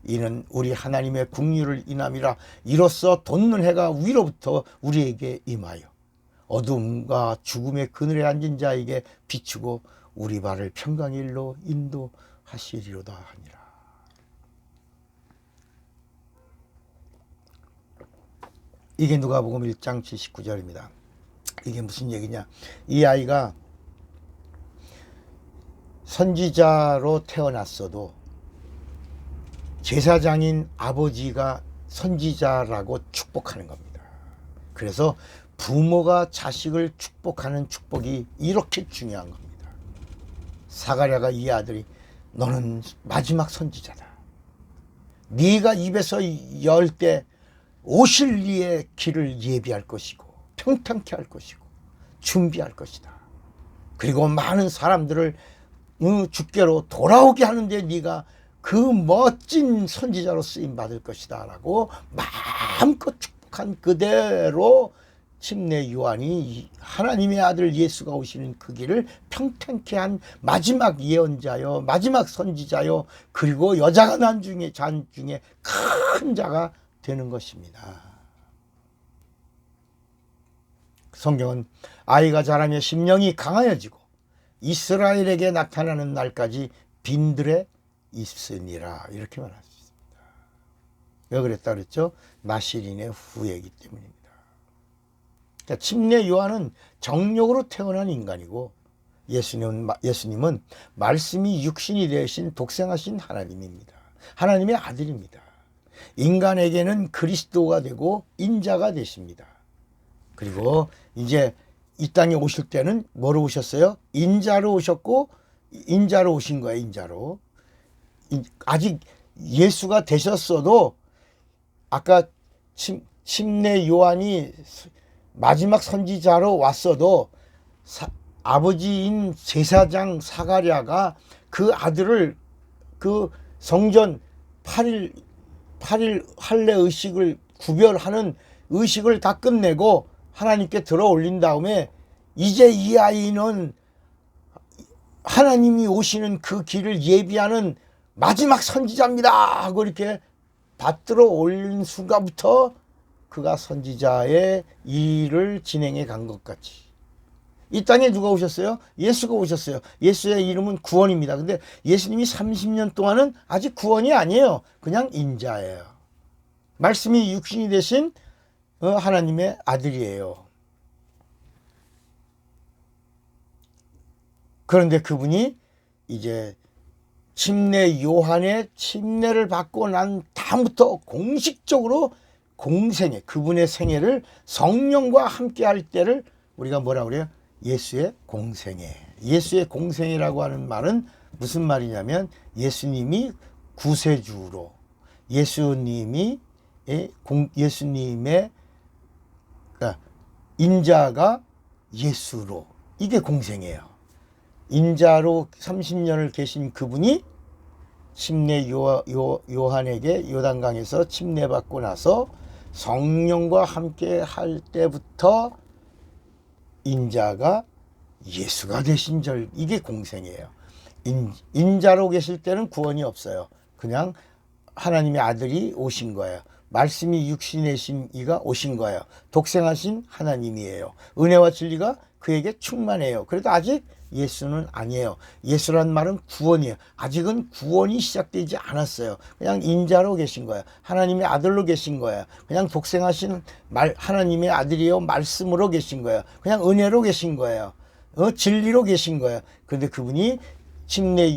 이는 우리 하나님의 긍휼을 인함이라. 이로써 돋는 해가 위로부터 우리에게 임하여 어둠과 죽음의 그늘에 앉은 자에게 비추고 우리 발을 평강의 일로 인도하시리로다 하니라. 이게 누가복음 1장 79절입니다. 이게 무슨 얘기냐? 이 아이가 선지자로 태어났어도 제사장인 아버지가 선지자라고 축복하는 겁니다. 그래서 부모가 자식을 축복하는 축복이 이렇게 중요한 겁니다. 사가랴가 이 아들이 너는 마지막 선지자다. 네가 입에서 열 때 오실 이의 길을 예비할 것이고 평탄케 할 것이고 준비할 것이다. 그리고 많은 사람들을 주께로 돌아오게 하는데 네가 그 멋진 선지자로 쓰임 받을 것이다 라고 마음껏 축복한 그대로 침례 요한이 하나님의 아들 예수가 오시는 그 길을 평탄케 한 마지막 예언자요, 마지막 선지자요, 그리고 여자가 난 중에 잔 중에 큰 자가 되는 것입니다. 성경은 아이가 자라며 심령이 강하여지고 이스라엘에게 나타나는 날까지 빈들에 있으니라 이렇게 말할 수 있습니다. 왜 그랬다 그랬죠? 나시린의 후예이기 때문입니다. 그러니까 침례 요한은 정력으로 태어난 인간이고 예수님은 말씀이 육신이 되신 독생하신 하나님입니다. 하나님의 아들입니다. 인간에게는 그리스도가 되고 인자가 되십니다. 그리고 이제 이 땅에 오실 때는 뭐로 오셨어요? 인자로 오셨고 인자로 오신 거예요. 인자로. 아직 예수가 되셨어도 아까 침례 요한이 마지막 선지자로 왔어도 아버지인 제사장 사가랴가 그 아들을 그 성전 8일 할례 의식을 구별하는 의식을 다 끝내고 하나님께 들어 올린 다음에 이제 이 아이는 하나님이 오시는 그 길을 예비하는 마지막 선지자입니다 하고 이렇게 받들어 올린 순간부터 그가 선지자의 일을 진행해 간 것 같이 이 땅에 누가 오셨어요? 예수가 오셨어요. 예수의 이름은 구원입니다. 근데 예수님이 30년 동안은 아직 구원이 아니에요. 그냥 인자예요. 말씀이 육신이 되신 하나님의 아들이에요. 그런데 그분이 이제 침례 요한의 침례를 받고 난 다음부터 공식적으로 공생애, 그분의 생애를 성령과 함께 할 때를 우리가 뭐라 그래요? 예수의 공생애. 예수의 공생애라고 하는 말은 무슨 말이냐면 예수님이 구세주로 예수님의 그러니까 인자가 예수로 이게 공생애예요. 인자로 30년을 계신 그분이 침례 요한에게 요단강에서 침례받고 나서 성령과 함께 할 때부터 인자가 예수가 되신 절 이게 공생이에요. 인자로 계실 때는 구원이 없어요. 그냥 하나님의 아들이 오신 거예요. 말씀이 육신이 되신 이가 오신 거예요. 독생하신 하나님이에요. 은혜와 진리가 그에게 충만해요. 그래도 아직 예수는 아니에요. 예수란 말은 구원이에요. 아직은 구원이 시작되지 않았어요. 그냥 인자로 계신 거예요. 하나님의 아들로 계신 거예요. 그냥 독생하신 하나님의 아들이요 말씀으로 계신 거예요. 그냥 은혜로 계신 거예요. 진리로 계신 거예요. 그런데 그분이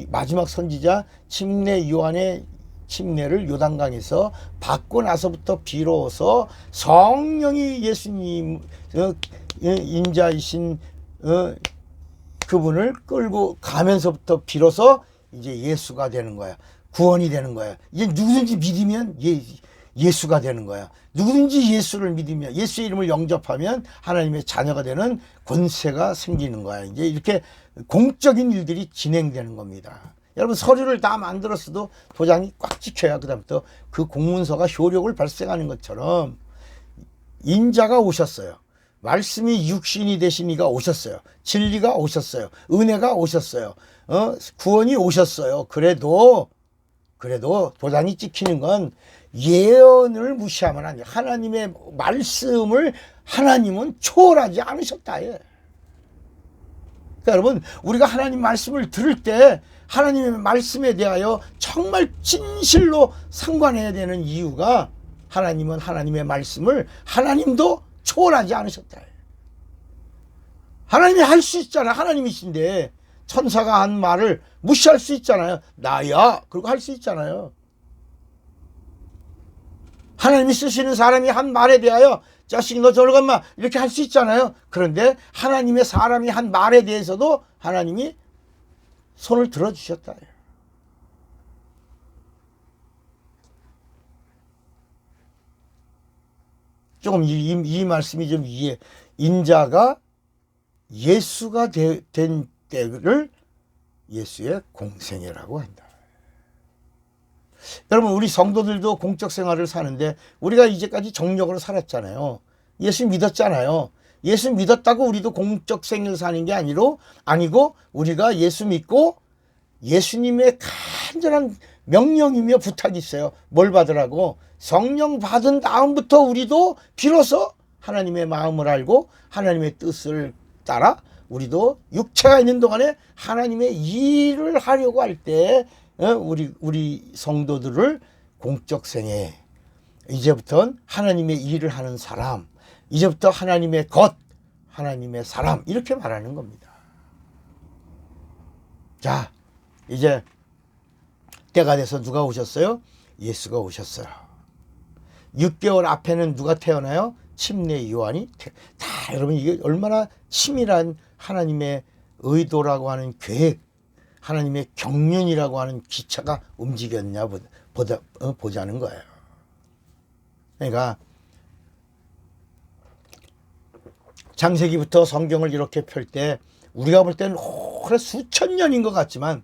마지막 선지자 침례 요한의 침례를 요단강에서 받고 나서부터 비로소 성령이 예수님 인자이신 그분을 끌고 가면서부터 비로소 이제 예수가 되는 거야. 구원이 되는 거야. 이제 누구든지 믿으면 예수가 되는 거야. 누구든지 예수를 믿으면 예수의 이름을 영접하면 하나님의 자녀가 되는 권세가 생기는 거야. 이제 이렇게 공적인 일들이 진행되는 겁니다. 여러분 서류를 다 만들었어도 도장이 꽉 찍혀야 그다음부터 그 공문서가 효력을 발생하는 것처럼 인자가 오셨어요. 말씀이 육신이 되신 이가 오셨어요. 진리가 오셨어요. 은혜가 오셨어요. 구원이 오셨어요. 그래도 도장이 찍히는 건 예언을 무시하면 안 돼요. 하나님의 말씀을 하나님은 초월하지 않으셨다. 그러니까 여러분 우리가 하나님 말씀을 들을 때 하나님의 말씀에 대하여 정말 진실로 상관해야 되는 이유가 하나님은 하나님의 말씀을 하나님도 초월하지 않으셨다. 하나님이 할 수 있잖아. 하나님이신데 천사가 한 말을 무시할 수 있잖아요. 나야. 그리고 할 수 있잖아요. 하나님이 쓰시는 사람이 한 말에 대하여 자식 너 저리 가마 이렇게 할 수 있잖아요. 그런데 하나님의 사람이 한 말에 대해서도 하나님이 손을 들어주셨다. 조금 이 말씀이 좀 인자가 예수가 된 때를 예수의 공생애라고 한다. 여러분 우리 성도들도 공적 생활을 사는데 우리가 이제까지 정력으로 살았잖아요. 예수 믿었잖아요. 예수 믿었다고 우리도 공적 생활을 사는 게 아니고 우리가 예수 믿고 예수님의 간절한 명령이며 부탁이 있어요. 뭘 받으라고? 성령 받은 다음부터 우리도 비로소 하나님의 마음을 알고 하나님의 뜻을 따라 우리도 육체가 있는 동안에 하나님의 일을 하려고 할 때 우리 성도들을 공적 생애, 이제부터는 하나님의 일을 하는 사람, 이제부터 하나님의 것, 하나님의 사람 이렇게 말하는 겁니다. 자, 이제 때가 돼서 누가 오셨어요? 예수가 오셨어요. 6개월 앞에는 누가 태어나요? 침례 요한이 다 여러분 이게 얼마나 치밀한 하나님의 의도라고 하는 계획, 하나님의 경륜이라고 하는 기차가 움직였냐 보자는 거예요. 그러니까 창세기부터 성경을 이렇게 펼 때 우리가 볼 때는 오래 수천 년인 것 같지만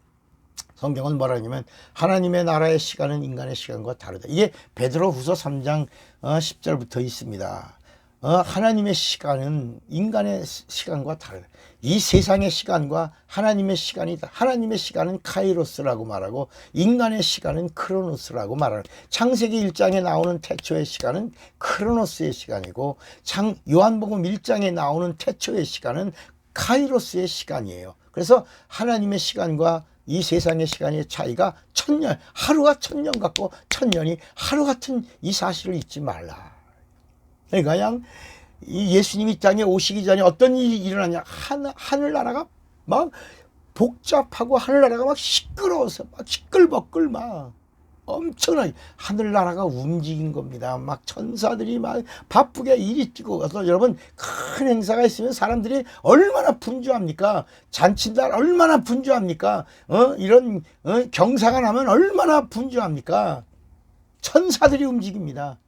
성경은 뭐라 하냐면 하나님의 나라의 시간은 인간의 시간과 다르다. 이게 베드로후서 3장 10절부터 있습니다. 하나님의 시간은 인간의 시간과 다르다. 이 세상의 시간과 하나님의 시간이다. 하나님의 시간은 카이로스라고 말하고 인간의 시간은 크로노스라고 말하는. 창세기 1장에 나오는 태초의 시간은 크로노스의 시간이고 요한복음 1장에 나오는 태초의 시간은 카이로스의 시간이에요. 그래서 하나님의 시간과 이 세상의 시간의 차이가 1000년, 하루가 1000년 같고 1000년이 하루 같은 이 사실을 잊지 말라. 그러니까 그냥 이 예수님이 땅에 오시기 전에 어떤 일이 일어나냐. 하늘나라가 막 복잡하고 하늘나라가 막 시끄러워서 막 시끌벅글 막 엄청나게 하늘나라가 움직인 겁니다. 막 천사들이 막 바쁘게 일이 뛰고 가서 여러분 큰 행사가 있으면 사람들이 얼마나 분주합니까? 잔칫날 얼마나 분주합니까? 이런 경사가 나면 얼마나 분주합니까? 천사들이 움직입니다.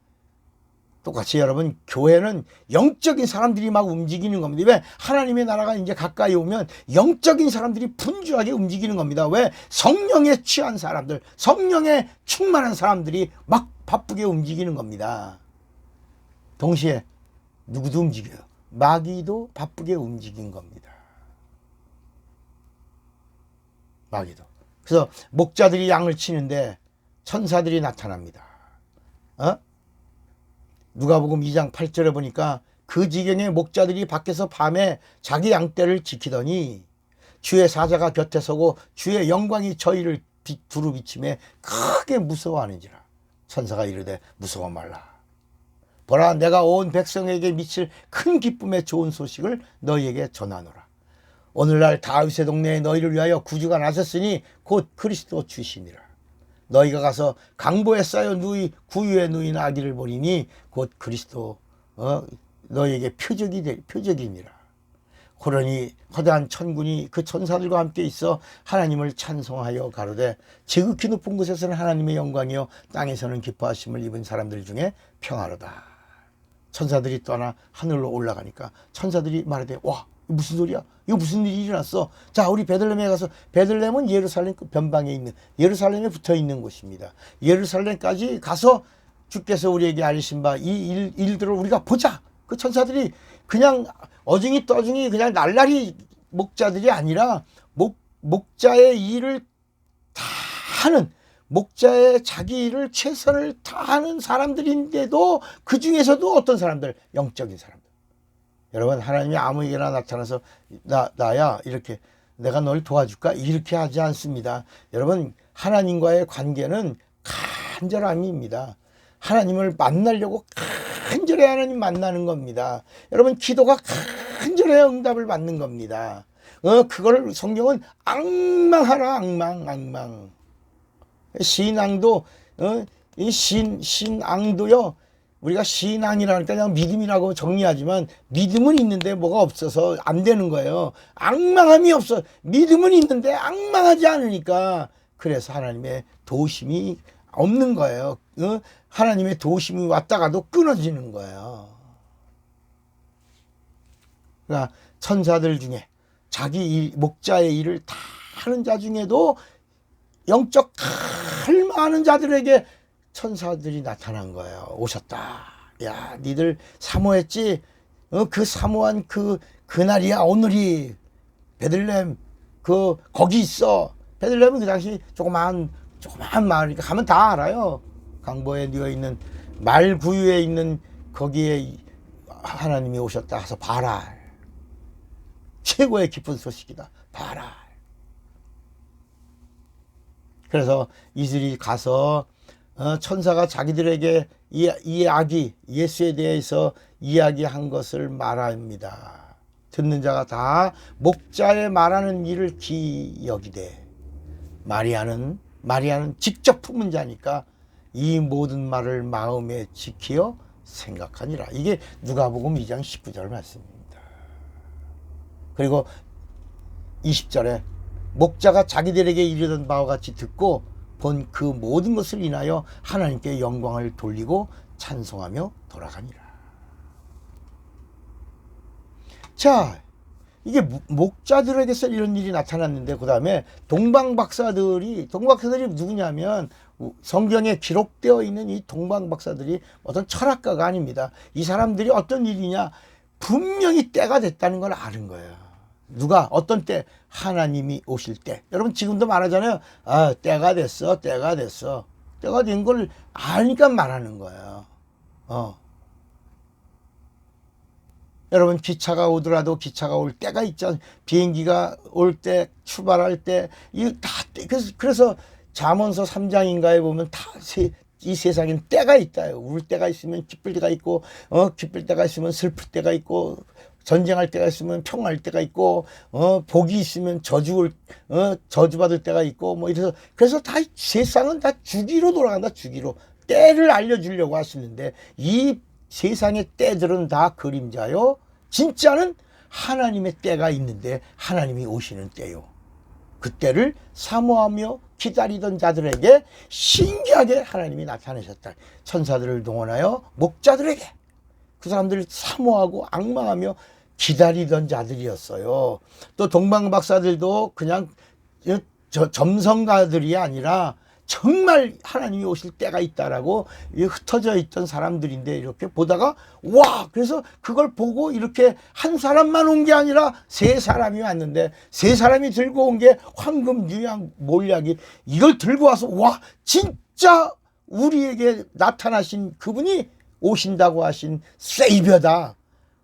똑같이 여러분 교회는 영적인 사람들이 막 움직이는 겁니다. 왜? 하나님의 나라가 이제 가까이 오면 영적인 사람들이 분주하게 움직이는 겁니다. 왜? 성령에 취한 사람들, 성령에 충만한 사람들이 막 바쁘게 움직이는 겁니다. 동시에 누구도 움직여요. 마귀도 바쁘게 움직인 겁니다. 마귀도. 그래서 목자들이 양을 치는데 천사들이 나타납니다. 누가복음 2장 8절에 보니까 그 지경에 목자들이 밖에서 밤에 자기 양떼를 지키더니 주의 사자가 곁에 서고 주의 영광이 저희를 두루 비침에 크게 무서워하는지라. 천사가 이르되 무서워 말라. 보라 내가 온 백성에게 미칠 큰 기쁨의 좋은 소식을 너희에게 전하노라. 오늘날 다윗의 동네에 너희를 위하여 구주가 나섰으니 곧 그리스도 주시니라. 너희가 가서 강보에 쌓여 구유에 누인 아기를 보리니 곧 그리스도 너희에게 표적이니라. 호련히 허다한 천군이 그 천사들과 함께 있어 하나님을 찬송하여 가로되 지극히 높은 곳에서는 하나님의 영광이요 땅에서는 기뻐하심을 입은 사람들 중에 평화로다. 천사들이 떠나 하늘로 올라가니까 천사들이 말하되 와 무슨 소리야? 이거 무슨 일이 일어났어? 자, 우리 베들레헴에 가서, 베들레헴은 예루살렘 변방에 있는, 예루살렘에 붙어 있는 곳입니다. 예루살렘까지 가서 주께서 우리에게 알리신 바 이 일들을 우리가 보자. 그 천사들이 그냥 어중이 떠중이 그냥 날라리 목자들이 아니라 목자의 일을 다 하는, 목자의 자기 일을 최선을 다하는 사람들인데도 그 중에서도 어떤 사람들? 영적인 사람들. 여러분 하나님이 아무에게나 나타나서 나야 이렇게 내가 널 도와줄까 이렇게 하지 않습니다. 여러분 하나님과의 관계는 간절함입니다. 하나님을 만나려고 간절히 하나님 만나는 겁니다. 여러분 기도가 간절해야 응답을 받는 겁니다. 그걸 성경은 앙망하라, 앙망. 신앙도, 이 신앙도요, 우리가 신앙이라니까 그냥 믿음이라고 정리하지만 믿음은 있는데 뭐가 없어서 안 되는 거예요. 앙망함이 없어. 믿음은 있는데 앙망하지 않으니까 그래서 하나님의 도우심이 없는 거예요. 하나님의 도우심이 왔다가도 끊어지는 거예요. 그러니까 천사들 중에 자기 목자의 일을 다 하는 자 중에도 영적 칼 많은 자들에게 천사들이 나타난 거예요. 오셨다. 야, 니들 사모했지? 그 사모한 그날이야, 오늘이. 베들레헴, 거기 있어. 베들레헴은 그 당시 조그만 마을이니까 가면 다 알아요. 강보에 누워 있는, 말 구유에 있는 거기에 하나님이 오셨다 해서 봐라. 최고의 기쁜 소식이다. 봐라. 그래서 이들이 가서 천사가 자기들에게 이야기, 예수에 대해서 이야기한 것을 말합니다. 듣는 자가 다 목자의 말하는 일을 기여기되 마리아는 직접 품은 자니까 이 모든 말을 마음에 지키어 생각하니라. 이게 누가복음 2장 19절 말씀입니다. 그리고 20절에 목자가 자기들에게 이르던 바와 같이 듣고 본 그 모든 것을 인하여 하나님께 영광을 돌리고 찬송하며 돌아가니라. 자, 이게 목자들에게서 이런 일이 나타났는데 그 다음에 동방박사들이 누구냐면 성경에 기록되어 있는 이 동방박사들이 어떤 철학가가 아닙니다. 이 사람들이 어떤 일이냐, 분명히 때가 됐다는 걸 아는 거예요. 누가 어떤 때? 하나님이 오실 때. 여러분 지금도 말하잖아요. 때가 됐어. 때가 된 걸 아니까 말하는 거예요. 여러분 기차가 오더라도 기차가 올 때가 있잖아요. 비행기가 올 때, 출발할 때, 이거 다 때. 그래서 잠언서 3장인가에 보면 이 세상엔 때가 있다요. 울 때가 있으면 기쁠 때가 있고, 기쁠 때가 있으면 슬플 때가 있고, 전쟁할 때가 있으면 평화할 때가 있고, 복이 있으면 저주받을 때가 있고, 뭐 이래서, 그래서 다 세상은 다 주기로 돌아간다, 주기로. 때를 알려주려고 하시는데, 이 세상의 때들은 다 그림자요. 진짜는 하나님의 때가 있는데, 하나님이 오시는 때요. 그 때를 사모하며 기다리던 자들에게 신기하게 하나님이 나타내셨다. 천사들을 동원하여 목자들에게, 그 사람들을 사모하고 앙망하며 기다리던 자들이었어요. 또 동방박사들도 그냥 점성가들이 아니라 정말 하나님이 오실 때가 있다라고 흩어져 있던 사람들인데 이렇게 보다가 와, 그래서 그걸 보고 이렇게 한 사람만 온 게 아니라 세 사람이 왔는데 세 사람이 들고 온 게 황금, 유향, 몰약이, 이걸 들고 와서 와, 진짜 우리에게 나타나신 그분이 오신다고 하신 세이비어다,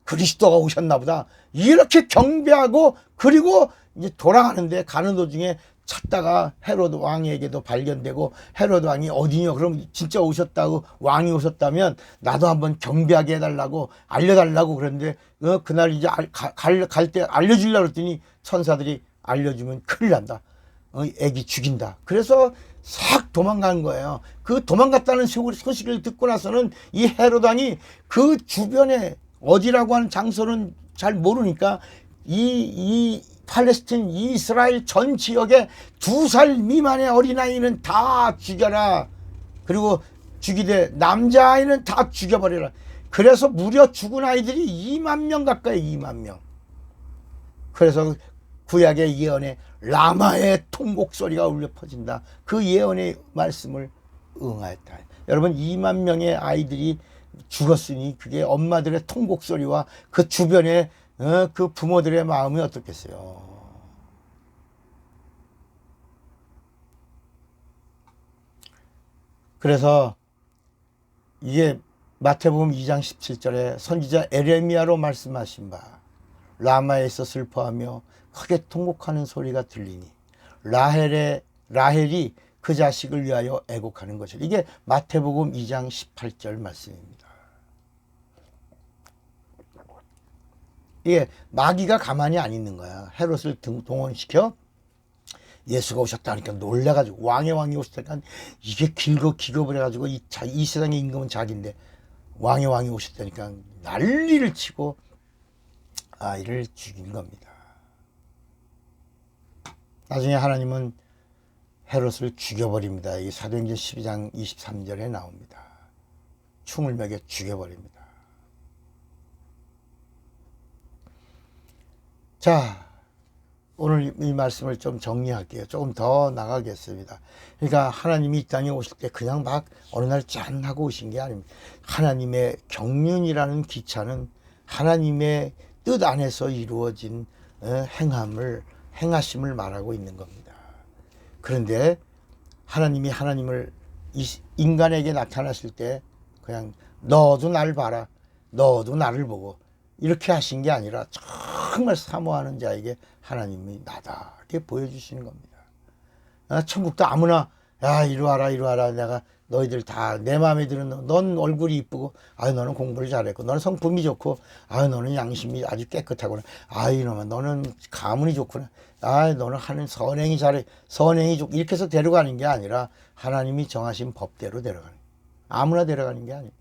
그리스도가 오셨나 보다, 이렇게 경배하고, 그리고 이제 돌아가는데 가는 도중에 찾다가 헤로드 왕에게도 발견되고, 헤로드 왕이 어디냐, 그럼 진짜 오셨다고, 왕이 오셨다면 나도 한번 경배하게 해달라고 알려달라고 그랬는데 그날 이제 갈 때 알려주려고 했더니 천사들이 알려주면 큰일 난다, 애기 죽인다. 그래서 싹 도망간 거예요. 그 도망갔다는 소식을 듣고 나서는 이 헤로드 왕이 그 주변에 어디라고 하는 장소는 잘 모르니까 이 팔레스틴, 이스라엘 전 지역에 2살 미만의 어린아이는 다 죽여라. 그리고 죽이되 남자아이는 다 죽여버려라. 그래서 무려 죽은 아이들이 2만 명 가까이, 2만 명. 그래서 구약의 예언에 라마의 통곡 소리가 울려 퍼진다. 그 예언의 말씀을 응하였다. 여러분 2만 명의 아이들이 죽었으니 그게 엄마들의 통곡 소리와 그 주변에 그 부모들의 마음이 어떻겠어요. 그래서 이게 마태복음 2장 17절에 선지자 에레미야로 말씀하신 바, 라마에서 슬퍼하며 크게 통곡하는 소리가 들리니 라헬이 그 자식을 위하여 애곡하는 것이라. 이게 마태복음 2장 18절 말씀입니다. 이게 마귀가 가만히 안 있는 거야. 헤롯을 동원시켜 예수가 오셨다니까 놀래가지고 왕이 오셨다니까 이게 기겁을 해가지고 이 세상의 임금은 자기인데 왕이 오셨다니까 난리를 치고 아이를 죽인 겁니다. 나중에 하나님은 헤롯을 죽여버립니다. 이 사도행전 12장 23절에 나옵니다. 충을 먹여 죽여버립니다. 자, 오늘 이 말씀을 좀 정리할게요. 조금 더 나가겠습니다. 그러니까 하나님이 이 땅에 오실 때 그냥 막 어느 날 짠 하고 오신 게 아닙니다. 하나님의 경륜이라는 기차는 하나님의 뜻 안에서 이루어진 행하심을 말하고 있는 겁니다. 그런데 하나님을 인간에게 나타났을 때 그냥 너도 날 봐라, 너도 나를 보고 이렇게 하신 게 아니라 정말 사모하는 자에게 하나님이 나다 이렇게 보여주시는 겁니다. 천국도 아무나 야 이리 와라 내가 너희들 다 내 마음에 드는 넌 얼굴이 이쁘고 아유 너는 공부를 잘했고 너는 성품이 좋고 아유 너는 양심이 아주 깨끗하구나 아유 이놈아 너는 가문이 좋구나 아유 너는 하는 선행이 잘해 선행이 좋고 이렇게 해서 데려가는 게 아니라 하나님이 정하신 법대로 데려가는 아무나 데려가는 게 아닙니다.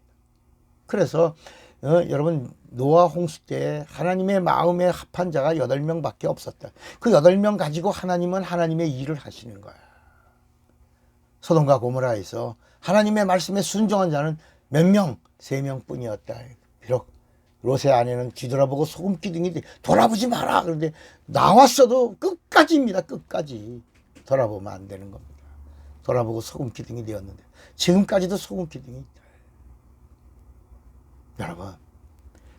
그래서 여러분 노아 홍수 때 하나님의 마음에 합한 자가 8명밖에 없었다. 그 8명 가지고 하나님은 하나님의 일을 하시는 거야. 소돔과 고모라에서 하나님의 말씀에 순종한 자는 몇 명? 3명 뿐이었다. 비록 롯의 아내는 뒤돌아보고 소금기둥이 돌아보지 마라. 그런데 나왔어도 끝까지입니다. 끝까지. 돌아보면 안 되는 겁니다. 돌아보고 소금기둥이 되었는데 지금까지도 소금기둥이 있다. 여러분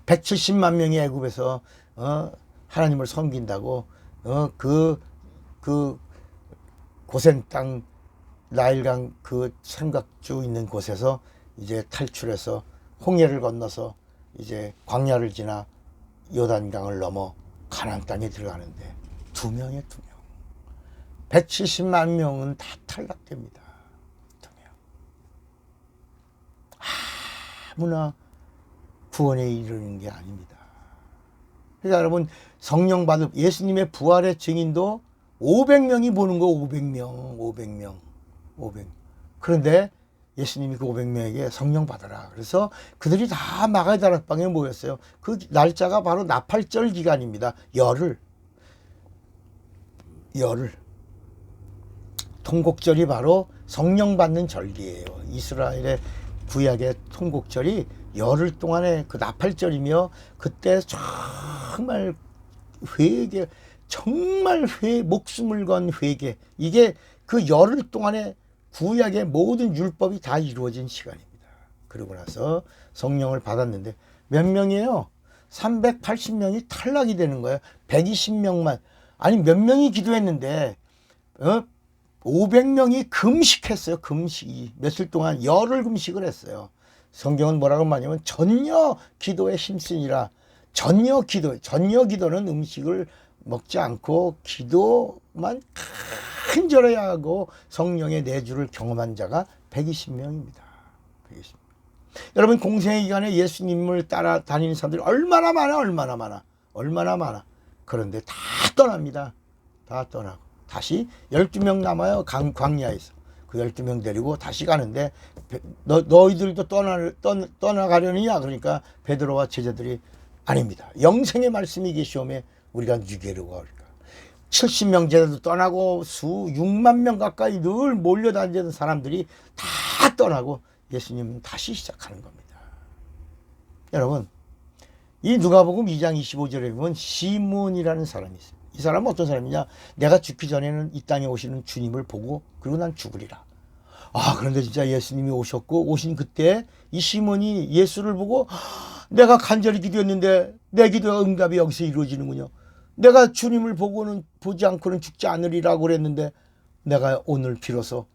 170만 명이 애굽에서 하나님을 섬긴다고 그 고센 땅 나일강 그 삼각주 있는 곳에서 이제 탈출해서 홍해를 건너서 이제 광야를 지나 요단강을 넘어 가나안 땅에 들어가는데 2명에 2명 170만 명은 다 탈락됩니다. 2명 아무나 구원에 이르는 게 아닙니다. 그러니까 여러분 성령 받을 예수님의 부활의 증인도 500명이 보는 거 500명. 그런데 예수님이 그 500명에게 성령 받아라. 그래서 그들이 다 마가의 다락방에 모였어요. 그 날짜가 바로 나팔절 기간입니다. 열흘. 통곡절이 바로 성령 받는 절기예요. 이스라엘의 구약의 통곡절이 열흘 동안의 그 나팔절이며 그때 정말 목숨을 건 회개 이게 그 열흘 동안의 구약의 모든 율법이 다 이루어진 시간입니다. 그러고 나서 성령을 받았는데 몇 명이에요? 380명이 탈락이 되는 거예요. 120명만 아니 몇 명이 기도했는데 500명이 금식했어요. 금식이 며칠 동안 열흘 금식을 했어요. 성경은 뭐라고 말하냐면 전혀 기도에 힘쓰니라. 전혀 기도는 음식을 먹지 않고 기도만 간절해야 하고 성령의 내주를 경험한 자가 120명입니다. 120명. 여러분 공생의 기간에 예수님을 따라다니는 사람들이 얼마나 많아. 그런데 다 떠납니다. 다 떠나고 다시 12명 남아요. 광야에서. 그 12명 데리고 다시 가는데 너희들도 떠나가려느냐? 그러니까 베드로와 제자들이 아닙니다. 영생의 말씀이 계시오매 우리가 누게로 할까? 70명 제자도 떠나고 6만 명 가까이 늘 몰려다니는 사람들이 다 떠나고 예수님은 다시 시작하는 겁니다. 여러분 이 누가복음 2장 25절에 보면 시몬이라는 사람이 있어요. 이 사람은 어떤 사람이냐? 내가 죽기 전에는 이 땅에 오시는 주님을 보고 그리고 난 죽으리라. 그런데 진짜 예수님이 오신 그때 이 시몬이 예수를 보고 내가 간절히 기도했는데 내 기도가 응답이 여기서 이루어지는군요. 내가 주님을 보지 않고는 죽지 않으리라고 그랬는데 내가 오늘 비로소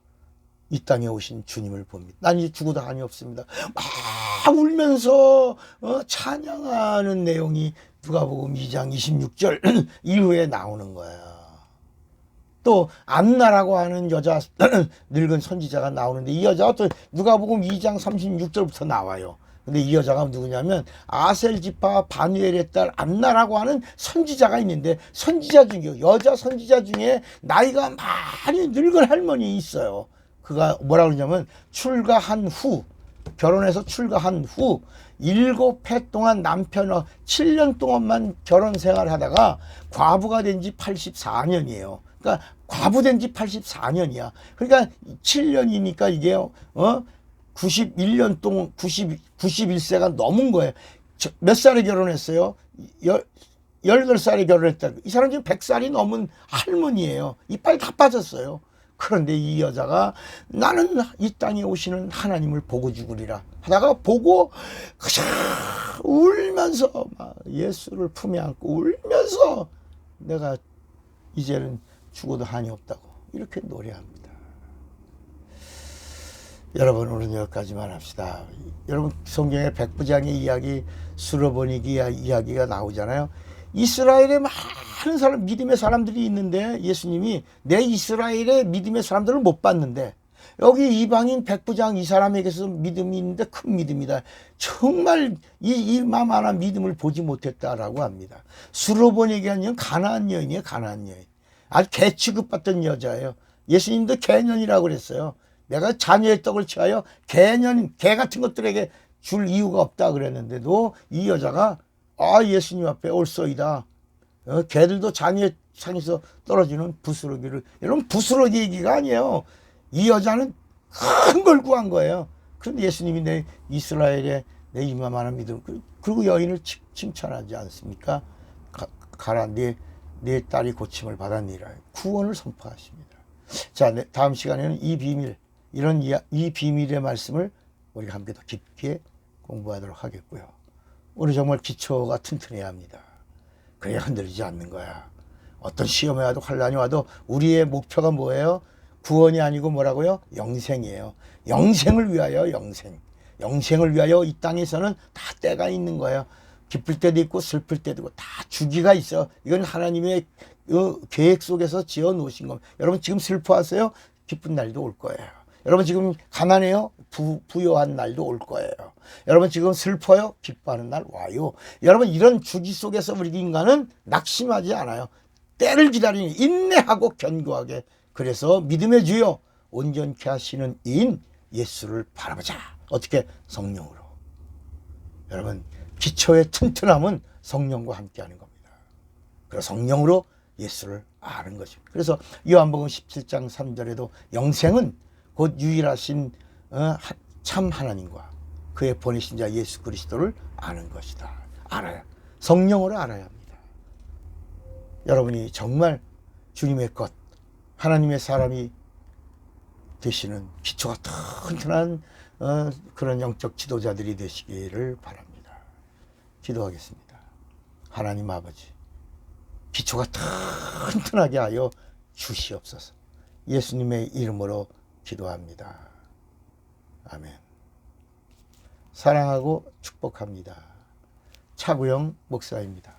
이 땅에 오신 주님을 봅니다. 난 이제 죽어도 한이 없습니다. 막 울면서 찬양하는 내용이 누가복음 2장 26절 이후에 나오는 거예요. 또 안나라고 하는 여자 늙은 선지자가 나오는데 이 여자가 또 누가복음 2장 36절부터 나와요. 근데 이 여자가 누구냐면 아셀 지파 바누엘의 딸 안나라고 하는 선지자가 있는데, 선지자 중에, 여자 선지자 중에 나이가 많이 늙은 할머니 있어요. 그가 뭐라 그러냐면 출가한 후, 결혼해서 출가한 후 7해 동안 남편과 7년 동안만 결혼 생활을 하다가 과부가 된 지 84년이에요. 그러니까 과부된 지 84년이야. 그러니까 7년이니까 이게 91년 동안 91세가 넘은 거예요. 몇 살에 결혼했어요? 18살에 결혼했다. 이 사람 지금 100살이 넘은 할머니예요. 이빨 다 빠졌어요. 그런데 이 여자가 나는 이 땅에 오시는 하나님을 보고 죽으리라 하다가 보고 울면서 막 예수를 품에 안고 울면서 내가 이제는 죽어도 한이 없다고 이렇게 노래합니다. 여러분, 오늘 여기까지만 합시다. 여러분, 성경의 백부장의 이야기, 수로보니기 이야기가 나오잖아요. 이스라엘에 많은 사람, 믿음의 사람들이 있는데 예수님이 내 이스라엘의 믿음의 사람들을 못 봤는데 여기 이방인 백부장 이 사람에게서 믿음이 있는데 큰 믿음이다. 정말 이만한 믿음을 보지 못했다라고 합니다. 수로보니기 아니면 가나안 여인이에요. 가나안 여인. 아주 개 취급받던 여자예요. 예수님도 개년이라고 그랬어요. 내가 자녀의 떡을 취하여 개 같은 것들에게 줄 이유가 없다 그랬는데도 이 여자가 예수님 앞에 올소이다. 개들도 자녀의 상에서 떨어지는 부스러기를. 여러분, 부스러기 얘기가 아니에요. 이 여자는 큰 걸 구한 거예요. 그런데 예수님이 내 이스라엘에 내 이만한 믿음, 그리고 여인을 칭찬하지 않습니까? 가라, 내 딸이 고침을 받았니라. 구원을 선포하십니다. 자, 다음 시간에는 이 비밀, 이 비밀의 말씀을 우리가 함께 더 깊게 공부하도록 하겠고요. 우리 정말 기초가 튼튼해야 합니다. 그래야 흔들리지 않는 거야. 어떤 시험에 와도 환란이 와도 우리의 목표가 뭐예요? 구원이 아니고 뭐라고요? 영생이에요. 영생을 위하여 영생을 위하여 이 땅에서는 다 때가 있는 거예요. 기쁠 때도 있고 슬플 때도 있고 다 주기가 있어. 이건 하나님의 계획 속에서 지어 놓으신 겁니다. 여러분, 지금 슬퍼하세요? 기쁜 날도 올 거예요. 여러분, 지금 가난해요? 부유한 날도 올 거예요. 여러분, 지금 슬퍼요? 기뻐하는 날 와요. 여러분, 이런 주기 속에서 우리 인간은 낙심하지 않아요. 때를 기다리니 인내하고 견고하게. 그래서 믿음의 주요 온전케 하시는 이인 예수를 바라보자. 어떻게? 성령으로. 여러분, 기초의 튼튼함은 성령과 함께하는 겁니다. 그래서 성령으로 예수를 아는 것입니다. 그래서 요한복음 17장 3절에도 영생은 곧 유일하신 참 하나님과 그의 보내신 자 예수 그리스도를 아는 것이다. 알아야, 성령으로 알아야 합니다. 여러분이 정말 주님의 것, 하나님의 사람이 되시는 기초가 튼튼한 그런 영적 지도자들이 되시기를 바랍니다. 기도하겠습니다. 하나님 아버지, 기초가 튼튼하게 하여 주시옵소서. 예수님의 이름으로 기도합니다. 아멘. 사랑하고 축복합니다. 차구영 목사입니다.